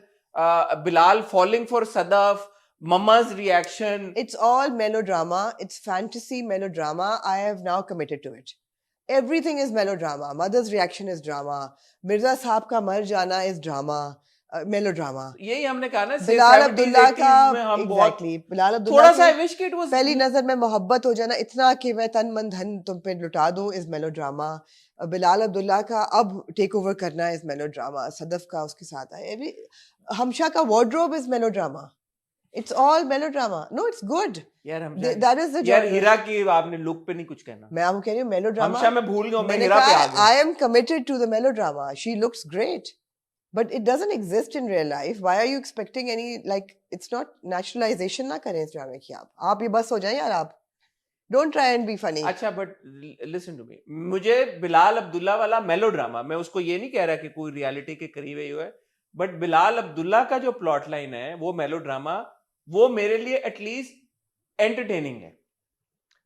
Bilal falling for Sadaf, Mama's reaction, It's all melodrama. It's fantasy melodrama. I have now committed to it. Everything is melodrama. Mother's reaction is drama. Mirza Saab का मर जाना is drama. Melodrama. यही हमने कहा ना, Bilal 70s, Abdullah 80s का में हम बहुत एग्जैक्टली बिलाल अब्दुल्ला थोड़ा सा की विश कि it was पहली नजर में मोहब्बत हो जाना इतना कि मैं तन मन धन तुम पे लुटा दूं इज मेलोड्रामा। बिलाल अब्दुल्ला का अब टेक ओवर करना इज मेलोड्रामा। सदफ का उसके साथ है, हमशा का wardrobe is melodrama. It's all melodrama. No it's good, यार हम दैट इज द यार हीरा की आपने लुक पे नहीं कुछ कहना, मैं आपको कह रही हूँ मेलोड्रामा। हमशा मैं भूल गया, मैं मैंने हीरा पे आ कहा गया। I am committed to the melodrama. She looks great but it doesn't exist in real life. Why are you expecting any, like, it's not naturalization ना करें इस ड्रामे की। आप ये बस हो जाए यार, आप don't try and be funny. अच्छा बट लिसन टू मी, मुझे बिलाल अब्दुल्ला वाला मेलोड्रामा, मैं उसको ये नहीं कह रहा कि कोई रियलिटी के करीब है, है बट बिलाल अब्दुल्ला का जो प्लॉट लाइन है वो मेलोड्रामा, वो मेरे लिए एटलीस्ट एंटरटेनिंग है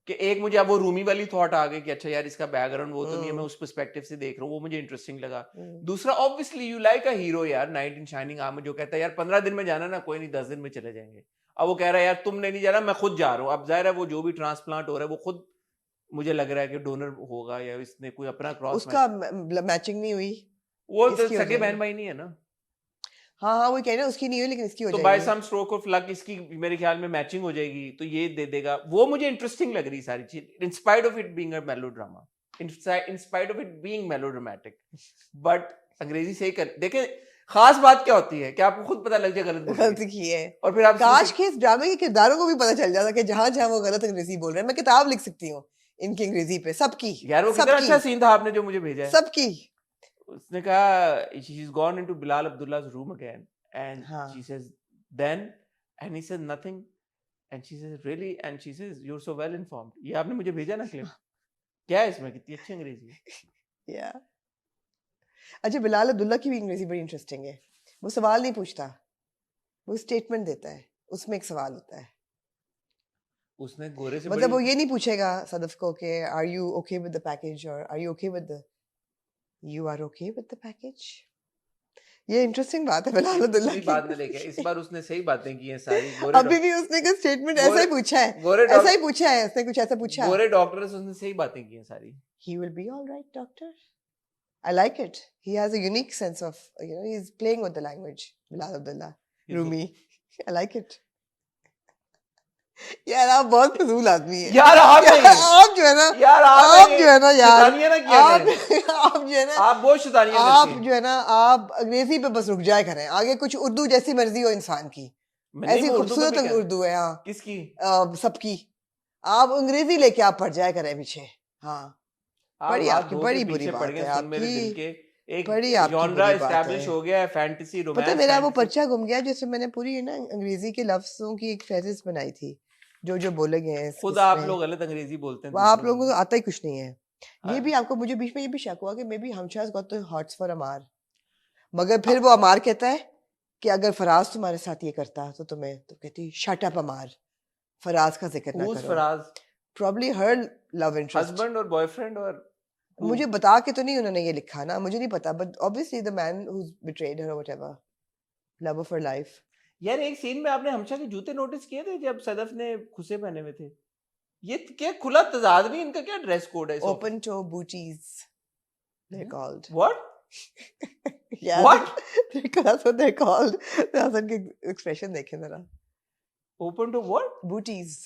कि एक मुझे अब वो रूमी वाली थॉट आ गई कि अच्छा यार इसका बैकग्राउंड वो तो नहीं है, मैं उस पर्सपेक्टिव से देख रहा हूँ, वो मुझे इंटरेस्टिंग लगा। दूसरा obviously you like a hero यार, नाइट इन शाइनिंग आर्मर, जो कहता है यार 15 दिन में जाना ना, कोई नहीं 10 दिन में चले जाएंगे। अब वो कह रहा है यार तुमने नहीं जाना, मैं खुद जा रहा हूँ। अब जाहिर है वो जो भी ट्रांसप्लांट हो रहा है वो खुद मुझे लग रहा है कि डोनर होगा या इसने कोई अपना क्रॉस, उसका मैचिंग नहीं हुई, वो तो इसकी हो सगे बहन जाएगी। भाई नहीं है ना, हाँ हाँ वो कह रहे हैं उसकी नहीं हुई लेकिन इसकी हो तो जाएगी। By some stroke of luck इसकी मेरे ख्याल में मैचिंग हो जाएगी, तो ये दे देगा। वो मुझे इंटरेस्टिंग लग रही सारी चीज, in spite of it being a melodrama, in spite of it being melodramatic. But अंग्रेजी से ही कर देखें, खास बात क्या होती है कि आपको खुद पता लग जाए गलत बोल रहे हैं। गलती की है। और फिर आप काश के इस ड्रामे के किरदारों को भी पता चल जाता कि जहां जहां वो गलत अंग्रेजी बोल रहे हैं। मैं किताब लिख सकती हूँ इनकी अंग्रेजी पे, सबकी यार वो कितना अच्छा सीन था आपने जो मुझे भेजा है। सबकी। उसने कहा she is gone into Bilal Abdullah's room again and हाँ। She says then and he said nothing and she says really and she says you are so well informed. ये आपने मुझे भेजा ना क्लिप, क्या है इसमें, कितनी अच्छी अंग्रेजी है। या अच्छा, बिलाल अब्दुल्ला की भी अंग्रेजी बड़ी इंटरेस्टिंग है। वो सवाल नहीं पूछता, वो स्टेटमेंट देता है, उसमें एक सवाल होता है। उसने गोरे से मतलब वो बड़ी ये नहीं पूछेगा सदफ को कि are you okay with the package और are you okay with the, you are okay with the package. ये इंटरेस्टिंग बात है बिलाल अब्दुल्ला दूसरी की। बात में लेके इस बार उसने सही बातें की हैं सारी। गोरे अभी भी उसने का स्टेटमेंट ऐसा ही गोरे- पूछा है, गोरे ऐसा ही पूछा है, उसने कुछ ऐसा पूछा। गोरे डॉक्टर से उसने सही बातें की हैं सारी। He will be all right, doctor. I like it. He has a unique sense of, he's playing with the language. Bilal Abdullah, He's Rumi. I like it. यार आप बहुत फजूल आदमी है। यार आप यार, नहीं। आप जो है ना, यार आप जो है ना यार, शैतानियां ना किया आप करें। आप जो है ना, आप बहुत शैतानियां आप करती हैं। जो है ना, आप अंग्रेजी पे बस रुक जाया करें, आगे कुछ उर्दू जैसी मर्जी हो इंसान की, नहीं, ऐसी मैं उर्दू पे भी खूबसूरत कह- उर्दू है। हाँ, किसकी? सबकी। आप अंग्रेजी लेके आप पढ़ जाया करें पीछे। हाँ, आप बड़ी रात आपकी दो बड़ी के बुरी पीछे पड़ बात गए है सुन मेरे दिल आपकी। के। एक बड़ी आपकी जॉनरा बुरी बात एस्टैब्लिश है। हो गया है, फैंटेसी पता है रोमांस। मेरा वो पर्चा गुम गया जिसमें मैंने पूरी ना अंग्रेजी के लफ्जों की एक फहरिस्त बनाई थी, जो जो बोले गए हैं खुद आप लोग गलत अंग्रेजी बोलते हैं। वो आप दूसरों लोगों को आता ही कुछ नहीं है। ये हाँ। भी आपको, मुझे बीच में ये भी शक हुआ कि maybe Hamsha's got the hots for Amar, मगर फिर वो अमार कहता है कि अगर फराज तुम्हारे साथ ये करता तो तुम्हें, तो कहती शट अप अमार, फराज का जिक्र ना Who's करो। Faraz? Probably her love interest. Husband और बॉयफ्रेंड और who? मुझे बता के तो नहीं उन्होंने ये लिखा ना, मुझे नहीं पता, but obviously the man who betrayed her और व्हाटएवर, लव फॉर लाइफ। यार एक सीन में आपने हमशा के जूते नोटिस किए थे जब सदफ ने खुसे पहने हुए थे? ये क्या खुला तजाद नहीं, इनका क्या ड्रेस कोड है? Open to booties they're called. What? Yeah, What? that's what they're called. That's उनकी expression देखें जरा। Open to what? Booties.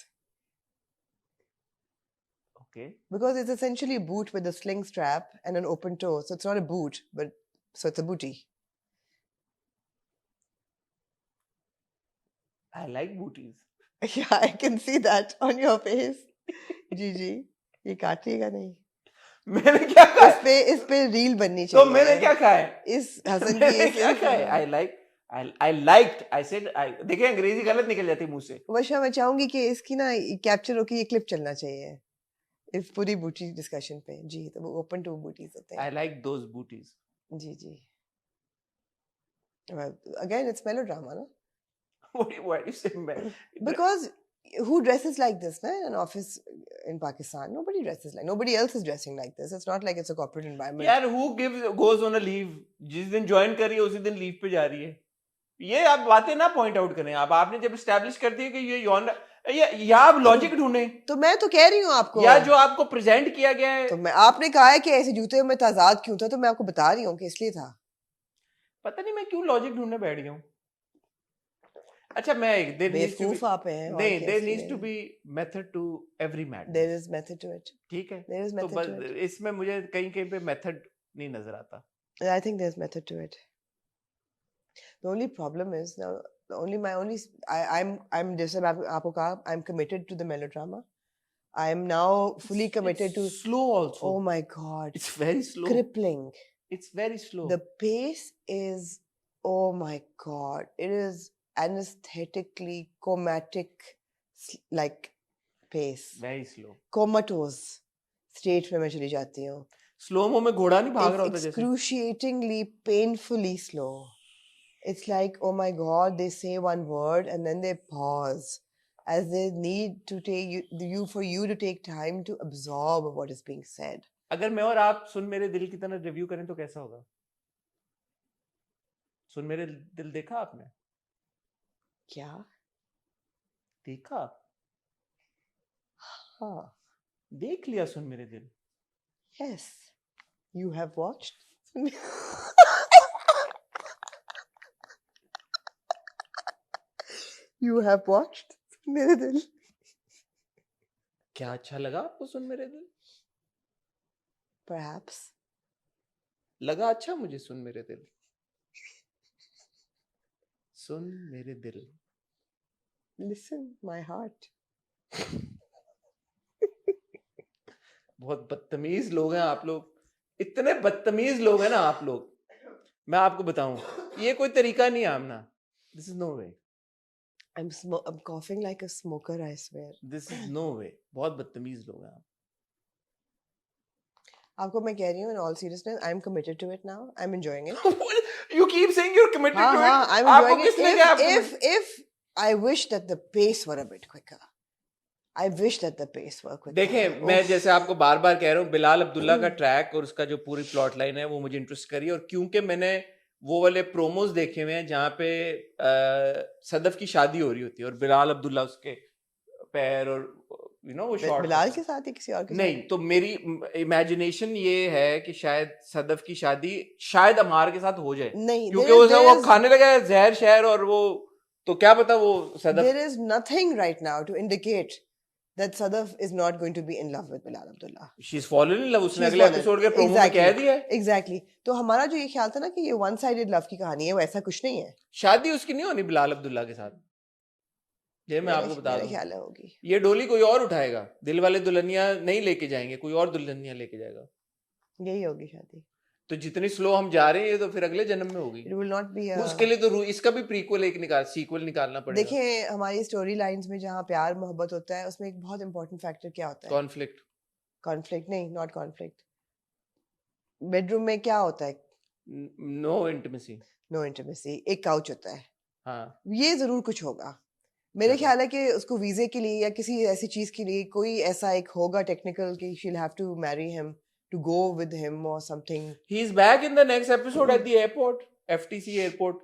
Okay. Because it's essentially a boot with a sling strap and an open toe. So it's not a boot, but so it's a booty. I like booties. Yeah, I can see that on your face. जी ये काटिएगा नहीं। मैंने क्या कहा? इस पे reel बननी तो चाहिए। मैंने क्या कहा है? इस हसन की मैंने क्या कहा है? आई लाइक्ड, आई सेड, देखिए अंग्रेजी गलत निकल जाती मुंह से। वर्षा, मैं चाहूंगी कि इसकी ना कैप्चर होके ये क्लिप चलना चाहिए इस पूरी बूटी डिस्कशन पे। जी, तो वो ओपन टू बूटीज होते हैं। I like those booties. जी अगेन इट्स मेलोड्रामा ना, What you say, man? because who dresses like this na, in an office in Pakistan? Nobody dresses like, nobody else is dressing like this. It's not like it's a corporate environment. यार who goes on a leave? जिस दिन join करी है उसी दिन leave पे जा रही है। ये आप बातें ना पॉइंट आउट करें। आप आपने जब एस्टैब्लिश कर दिया कि ये यौन, या आप लॉजिक ढूंढें, तो मैं तो कह रही हूँ आपको, या जो आपको प्रेजेंट किया गया है। तो मैं, आपने कहा है कि ऐसे जूते में ताजाद क्यों था, तो मैं आपको बता रही हूँ कि इसलिए था। पता नहीं मैं क्यों लॉजिक ढूंढने बैठ गया हूँ। अच्छा मैं एक बेवकूफ आप हैं। और नहीं, क्या देयर इसमें? Needs to be method to every matter. There is method to it. ठीक है, There is तो method बस to it. इसमें मुझे कहीं कहीं पे मेथड नहीं नजर आता। I think there's method to it. The only problem is now, I'm just आपको कहा, I'm committed to the melodrama. I am now fully committed to. slow also. Oh my God! It's very slow. Crippling. It's very slow. The pace is, oh my God! It is anesthetically comatic, like pace. very slow. Comatose state में मैं चली जाती हूँ. Slow mo में घोड़ा नहीं भाग रहा It's होता जैसे। excruciatingly, painfully slow. It's like, oh my God, they say one word and then they pause, as they need to take you to take time to absorb what is being said. अगर मैं और आप सुन मेरे दिल की तरह review करें तो कैसा होगा? सुन मेरे दिल देखा आपने? क्या? देखा? हाँ. देख लिया सुन मेरे दिल। Yes. You have watched? You have watched मेरे दिल. क्या अच्छा लगा आपको सुन मेरे दिल? Perhaps. लगा अच्छा मुझे सुन मेरे दिल। सुन मेरे दिल। Listen, my heart. बहुत बदतमीज लोग हैं आप लोग, इतने बदतमीज लोग हैं ना आप लोग। मैं आपको बताऊं, ये कोई तरीका नहीं है Aamna. This is no way, I'm coughing like a smoker, I swear. This is no way. बहुत बदतमीज लोग हैं आप। आपको मैं कह रही हूँ in all seriousness, I'm committed to it now. I'm enjoying it. You keep saying you're committed हाँ to हाँ, it. I'm आपको enjoying it. किसने कहा आप If I wish that the pace were a bit quicker. I wish that the pace were quicker. देखें, मैं जैसे आपको बार बार कह रहा हूँ, बिलाल अब्दुल्ला का ट्रैक और उसका जो पूरी प्लॉट लाइन है वो मुझे इंटरेस्ट करी, और क्योंकि मैंने वो वाले प्रोमोज देखे हुए हैं जहाँ पे सदफ की शादी हो रही होती है और बिलाल अब्दुल्ला उसके पैर और वो शॉट बिलाल के साथ या किसी और के नहीं, तो मेरी इमेजिनेशन ये है कि शायद सदफ की शादी शायद अमार के साथ हो जाए, नहीं, क्योंकि वो खाने लगा है जहर शहर, और वो तो क्या पता वो Sadaf. There is nothing right now to indicate that Sadaf is not going to be in love with Bilal Abdullah. She's fallen in love, उसने She's अगले fallen. एपिसोड के प्रोमो में कह दिया है। Exactly. तो हमारा जो ये ख्याल था ना कि ये वन साइडेड लव की कहानी है, वो ऐसा कुछ नहीं है। शादी उसकी नहीं होनी बिलाल अब्दुल्ला के साथ, ये मैं आपको बता मेरा दूं। ख्याल है होगी। ये डोली कोई और उठाएगा, दिल वाले दुल्हनिया नहीं लेके जाएंगे, कोई और दुल्हनिया लेके जाएगा। यही होगी शादी। तो जितनी स्लो हम जा रहे हैं ये तो फिर अगले जन्म में होगी। It will not be a... उसके लिए तो इसका भी प्रीक्वल सीक्वल निकालना पड़ेगा। देखिए हमारी स्टोरी लाइंस में जहाँ प्यार मोहब्बत होता है उसमें एक बहुत इंपॉर्टेंट फैक्टर क्या होता है? कॉन्फ्लिक्ट। कॉन्फ्लिक्ट नहीं, नॉट कॉन्फ्लिक्ट। बेडरूम में क्या होता है? No intimacy. No intimacy. एक काउच होता है। हाँ, ये जरूर कुछ होगा। मेरे ख्याल है कि उसको वीजे के लिए या किसी ऐसी चीज के लिए कोई ऐसा एक होगा टेक्निकल कि she'll have to marry him to go with him or something. he is back in the next episode at the airport, FTC airport.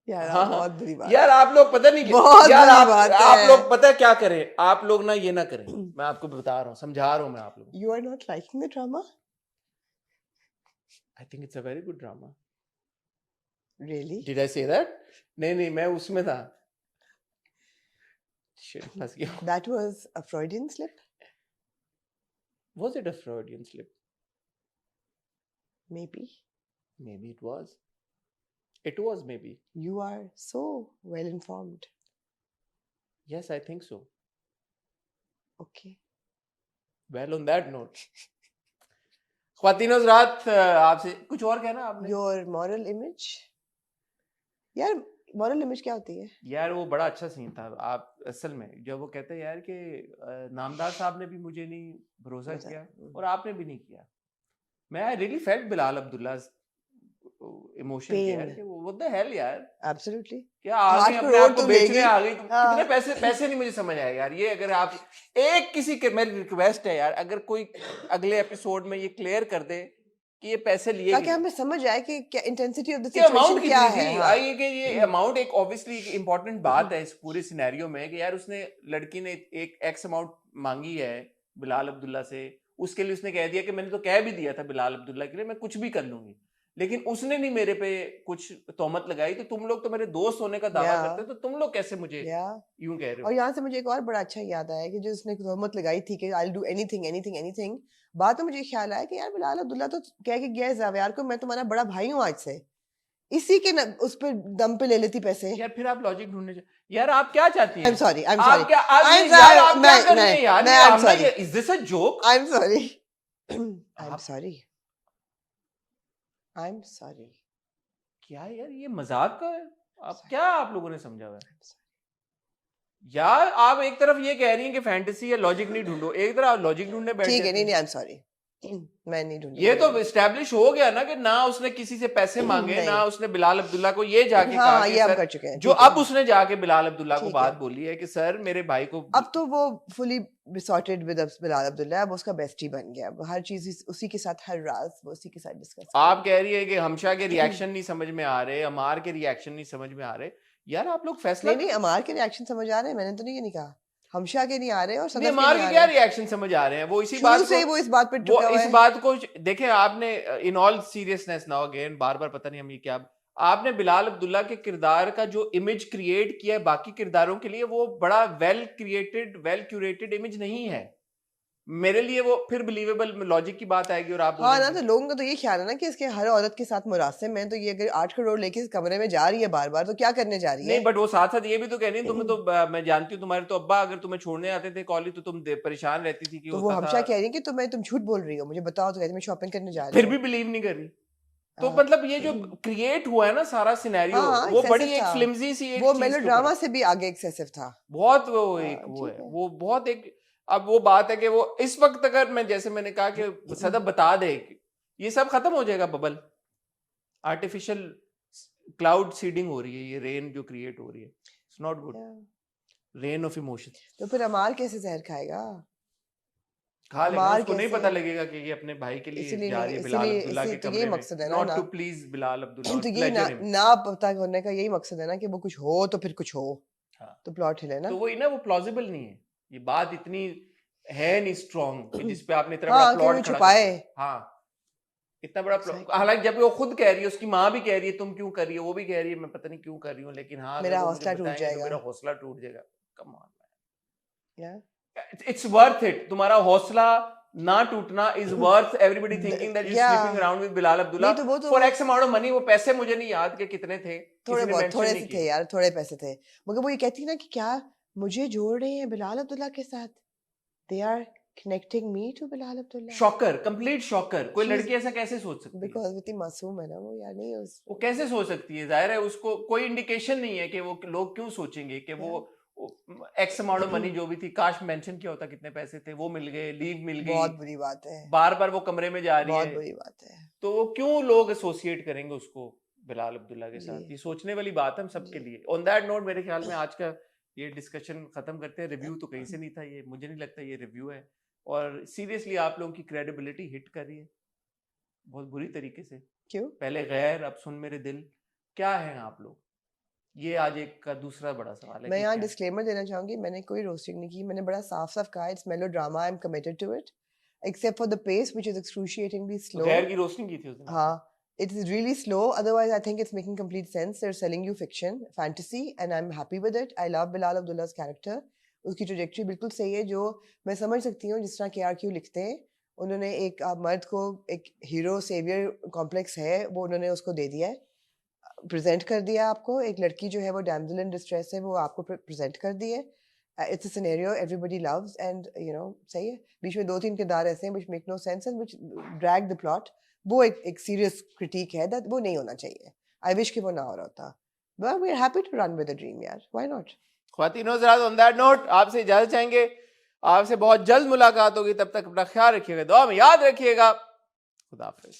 यार हाँ, बहुत बुरी बात यार आप लोग पता नहीं बहुत यार बुरी बात है। आप लोग पता है क्या करें, आप लोग ना ये ना करें, मैं आपको बता रहा हूँ, समझा रहा हूँ मैं आप लोग। You are not liking the drama? I think it's a very good drama. Really? Did I say that? नहीं मैं उसमें था। Shit, फंस गया। That was a Freudian slip? Was it a Freudian slip? Maybe. Maybe it was. It was maybe. You are so well informed. Yes, I think so. Okay. Well, on that note, ख्वातीनो हज़रात, आपसे कुछ और कहना आपने? Your moral image? यार moral image क्या होती है? यार वो बड़ा अच्छा सीन था। आप असल में जब वो कहते हैं यार कि नामदार साहब ने भी मुझे नहीं भरोसा किया और आपने भी नहीं किया, मैं I really felt Bilal Abdullah emotion यार कि व्हाट द हेल यार। Absolutely. क्या आगे अपने आप को बेचने आ गई, कितने पैसे नहीं मुझे समझ आया यार। ये अगर आप एक किसी के, मेरी रिक्वेस्ट है यार, अगर कोई अगले एपिसोड में ये क्लियर कर दे कि ये पैसे लिए ताकि हमें समझ आए कि क्या इंटेंसिटी ऑफ द सिचुएशन क्या है। आई कि ये अमाउंट एक ऑब्वियसली एक इम्पोर्टेंट बात है इस पूरे सिनेरियो में कि यार उसने लड़की ने एक एक्स अमाउंट मांगी है बिलाल अब्दुल्ला से, उसके लिए उसने कह दिया कि मैंने तो कह भी दिया था बिलाल अब्दुल्ला के लिए मैं कुछ भी कर लूंगी, लेकिन उसने नहीं मेरे पे कुछ तोहमत लगाई। तो तुम लोग तो मेरे दोस्त होने का दावा करते, तो तुम लोग कैसे मुझे यूं कह रहे हो? और यहाँ से मुझे एक और बड़ा अच्छा याद आया कि जो उसने तोहमत लगाई थी कि I'll do anything anything anything, बाद में मुझे ख्याल आया कि यार बिलाल अब्दुल्ला तो कह के गया है ज़ावियार को मैं तुम्हारा बड़ा भाई हूँ आज से, इसी के उस पे दम पे ले लेती पैसे। यार फिर आप लॉजिक ढूंढने यार आप क्या चाहती हैं? I'm sorry. I'm sorry. Is this a joke? I'm sorry. I'm sorry. क्या यार ये मजाक का है? आप क्या आप लोगों ने समझा हुआ है यार? आप एक तरफ ये कह रही हैं कि फैंटेसी या लॉजिक नहीं ढूंढो, एक तरफ आप लॉजिक ढूंढने बैठ ठीक है, नहीं I'm sorry. मैं नहीं ढूंढूंगी। ये तो एस्टैब्लिश हो गया ना कि ना उसने किसी से पैसे मांगे, ना उसने बिलाल अब्दुल्ला को ये जाके कहा कि ये हम सर, कर चुके हैं। जो अब उसने जाके बिलाल अब्दुल्ला को बात बोली है कि सर मेरे भाई को, अब तो वो fully sorted with Bilal Abdullah, अब उसका बेस्टी बन गया, अब हर चीज उसी के साथ, हर राज वो उसी के साथ डिस्कस। आप कह रही है कि हमशा के रिएक्शन नहीं समझ में आ रहे, अमार के रिएक्शन नहीं समझ में आ रहे। यार आप लोग फैसला नहीं अमार के रिएक्शन समझ आ रहे हैं, मैंने तो नहीं कहा हमशा के नहीं आ रहे और सदफ अमार के क्या रिएक्शन समझ आ रहे हैं? वो इसी बात से वो इस बात पे वो इस बात को देखें आपने, in all seriousness now again, बार-बार पता नहीं हम ये क्या, आपने बिलाल अब्दुल्ला के किरदार का जो इमेज क्रिएट किया है बाकी किरदारों के लिए, वो बड़ा well created well curated image नहीं है। मेरे लिए वो फिर बिलीवेबल लॉजिक की बात आएगी और आप हाँ ना, बोलेंगे तो लोगों का तो ये ख्याल है ना कि इसके हर औरत के साथ मुरासिम है, तो ये अगर 8 करोड़ लेके इस कमरे में जा रही है बार बार, तो क्या करने जा रही नहीं, है? बट वो साथ साथ ये भी तो कह रही है तुम्हें तो मैं जानती हूँ तुम्हारे तो अब्बा अगर तुम्हें छोड़ने आते थे कॉलेज तो तुम परेशान रहती थी कि तो वो होता हमेशा था, कह रही है कि तुम झूठ बोल रही हो, मुझे बताओ, तो कहती मैं शॉपिंग करने जा रही फिर हूँ। भी बिलीव नहीं कर रही। तो हाँ। मतलब ये जो क्रिएट हुआ है ना सारा सिनेरियो, हाँ, वो बड़ी excessive एक था। फ्लिमजी सी एक वो चीज के ऊपर मेलोड्रामा है। से भी आगे एक्सेसिव था। बहुत वो हाँ, एक वो ठीक है, है। वो बहुत एक। अब वो बात है कि वो इस वक्त अगर मैं जैसे मैंने कहा कि सदब बता दे कि ये सब खत्म हो जाएगा, बबल आर्टिफिशियल क्लाउड सीडिंग हो रही है, ये रेन जो क्रिएट हो रही है, it's not good, rain of emotion. तो फिर अमार कैसे जहर खाएगा? खा लेगा, अमार उसको नहीं कैसे? पता लगेगा कि ये अपने भाई के लिए इसीलिए जा नहीं, रही है बिलाल इसीलिए अब्दुल्ला के इसी तो कमरे यही में, मकसद है ना नॉट ना टू प्लीज बिलाल अब्दुल्ला, तो ये प्लेजर हिम। ना पता होने का यही मकसद है ना कि वो कुछ हो तो फिर कुछ हो, हाँ। तो प्लॉट हिले ना। तो वही ना, वो प्लॉजिबल नहीं है, ये बात इतनी है नहीं स्ट्रॉन्ग जिस पे आपने इतना हाँ, बड़ा कि प्लॉट वो खड़ा छुपाए। कर दिया। हाँ, इतना बड़ा Exactly. हालांकि जब वो खुद कह रही है, उसकी माँ भी कह रही है तुम क्यों कर रही हो, वो भी कह रही है मैं पता नहीं क्यों कर रही हूँ, लेकिन हाँ मेरा अगर वो हौसला मुझे टूट बताएंगे तो जाएगा। मेरा हौसला टूट जाएगा। Come on, Yeah. It's worth it, तुम्हारा हौसला ना टूटना is worth everybody thinking that you Yeah. Sleeping around with Bilal Abdullah नहीं तो वो तो for x amount of money. वो पैसे मुझे नहीं याद कि कितने थे, थोड़े किसी ने बहुत, मेंशन थोड़े नहीं से थे किया। यार, थोड़े पैसे थे, मगर वो ये कहती ना कि क्या मुझे जोड़ रहे हैं बिलाल अब्दुल्ला के साथ, they are connecting me to Bilal Abdullah, shocker, complete shocker. कोई She's- लड़की ऐसा कैसे सोच सकती है? बिकॉज इतनी मासूम है ना वो यार, नहीं वो कैसे सोच सकती है? जाहिर है उसको कोई इंडिकेशन नहीं है कि वो लोग क्यों सोचेंगे कि वो एक्स अमाउंट ऑफ मनी जो भी थी, काश मेंशन किया होता कितने पैसे थे, वो मिल गए, लीव मिल बहुत गई, बुरी बात है, बार बार वो कमरे में जा रही बहुत है, बुरी बात है। तो वो क्यों लोग एसोसिएट करेंगे उसको बिलाल अब्दुल्ला के साथ? जी। ये सोचने वाली बात है हम सबके लिए। ऑन दैट नोट मेरे ख्याल में आज का ये डिस्कशन खत्म करते हैं। रिव्यू तो कहीं से नहीं था ये, मुझे नहीं लगता ये रिव्यू है, और सीरियसली आप लोगों की क्रेडिबिलिटी हिट कर रही है बहुत बुरी तरीके से। क्यों? पहले गैर, अब सुन मेरे दिल, क्या है आप लोग? ये आज एक का दूसरा बड़ा सवाल है मैं कि यहाँ क्या? डिस्क्लेमर देना चाहूंगी, मैंने कोई रोस्टिंग नहीं की, मैंने बड़ा साफ साफ कहा it's melodrama, I am committed to it, except for the pace which is excruciatingly too slow. गैर की रोस्टिंग की थी उस दिन आपने? हाँ, it is really slow, otherwise I think it's making complete sense. They're selling you fiction, fantasy, and I'm happy with it. I love Bilal Abdullah's character. उसकी trajectory बिल्कुल सही है, जो मैं समझ सकती हूँ जिस तरह KRQ लिखते हैं। उन्होंने एक मर्द को एक हीरो सेवियर कॉम्प्लेक्स है, वो उन्होंने उसको दे दिया है, प्रेजेंट कर दिया आपको। एक लड़की जो है वो डैमसेल इन डिस्ट्रेस है, वो आपको प्रेजेंट कर दी है। It's a scenario everybody loves and you know सही है। बीच में 2-3 किरदार ऐसे हैं which make no sense and which drag the plot. वो एक सीरियस क्रिटिक है, दैट वो नहीं होना चाहिए। आई विश कि वो ना हो रहा होता, but we are happy to run with the dream यार, व्हाई नॉट। ख्वातीन और हज़रात, ऑन दैट नोट आपसे इजाजत चाहेंगे। आपसे बहुत जल्द मुलाकात होगी, तब तक अपना ख्याल रखिएगा, दुआ में याद रखिएगा। खुदा हाफिज़।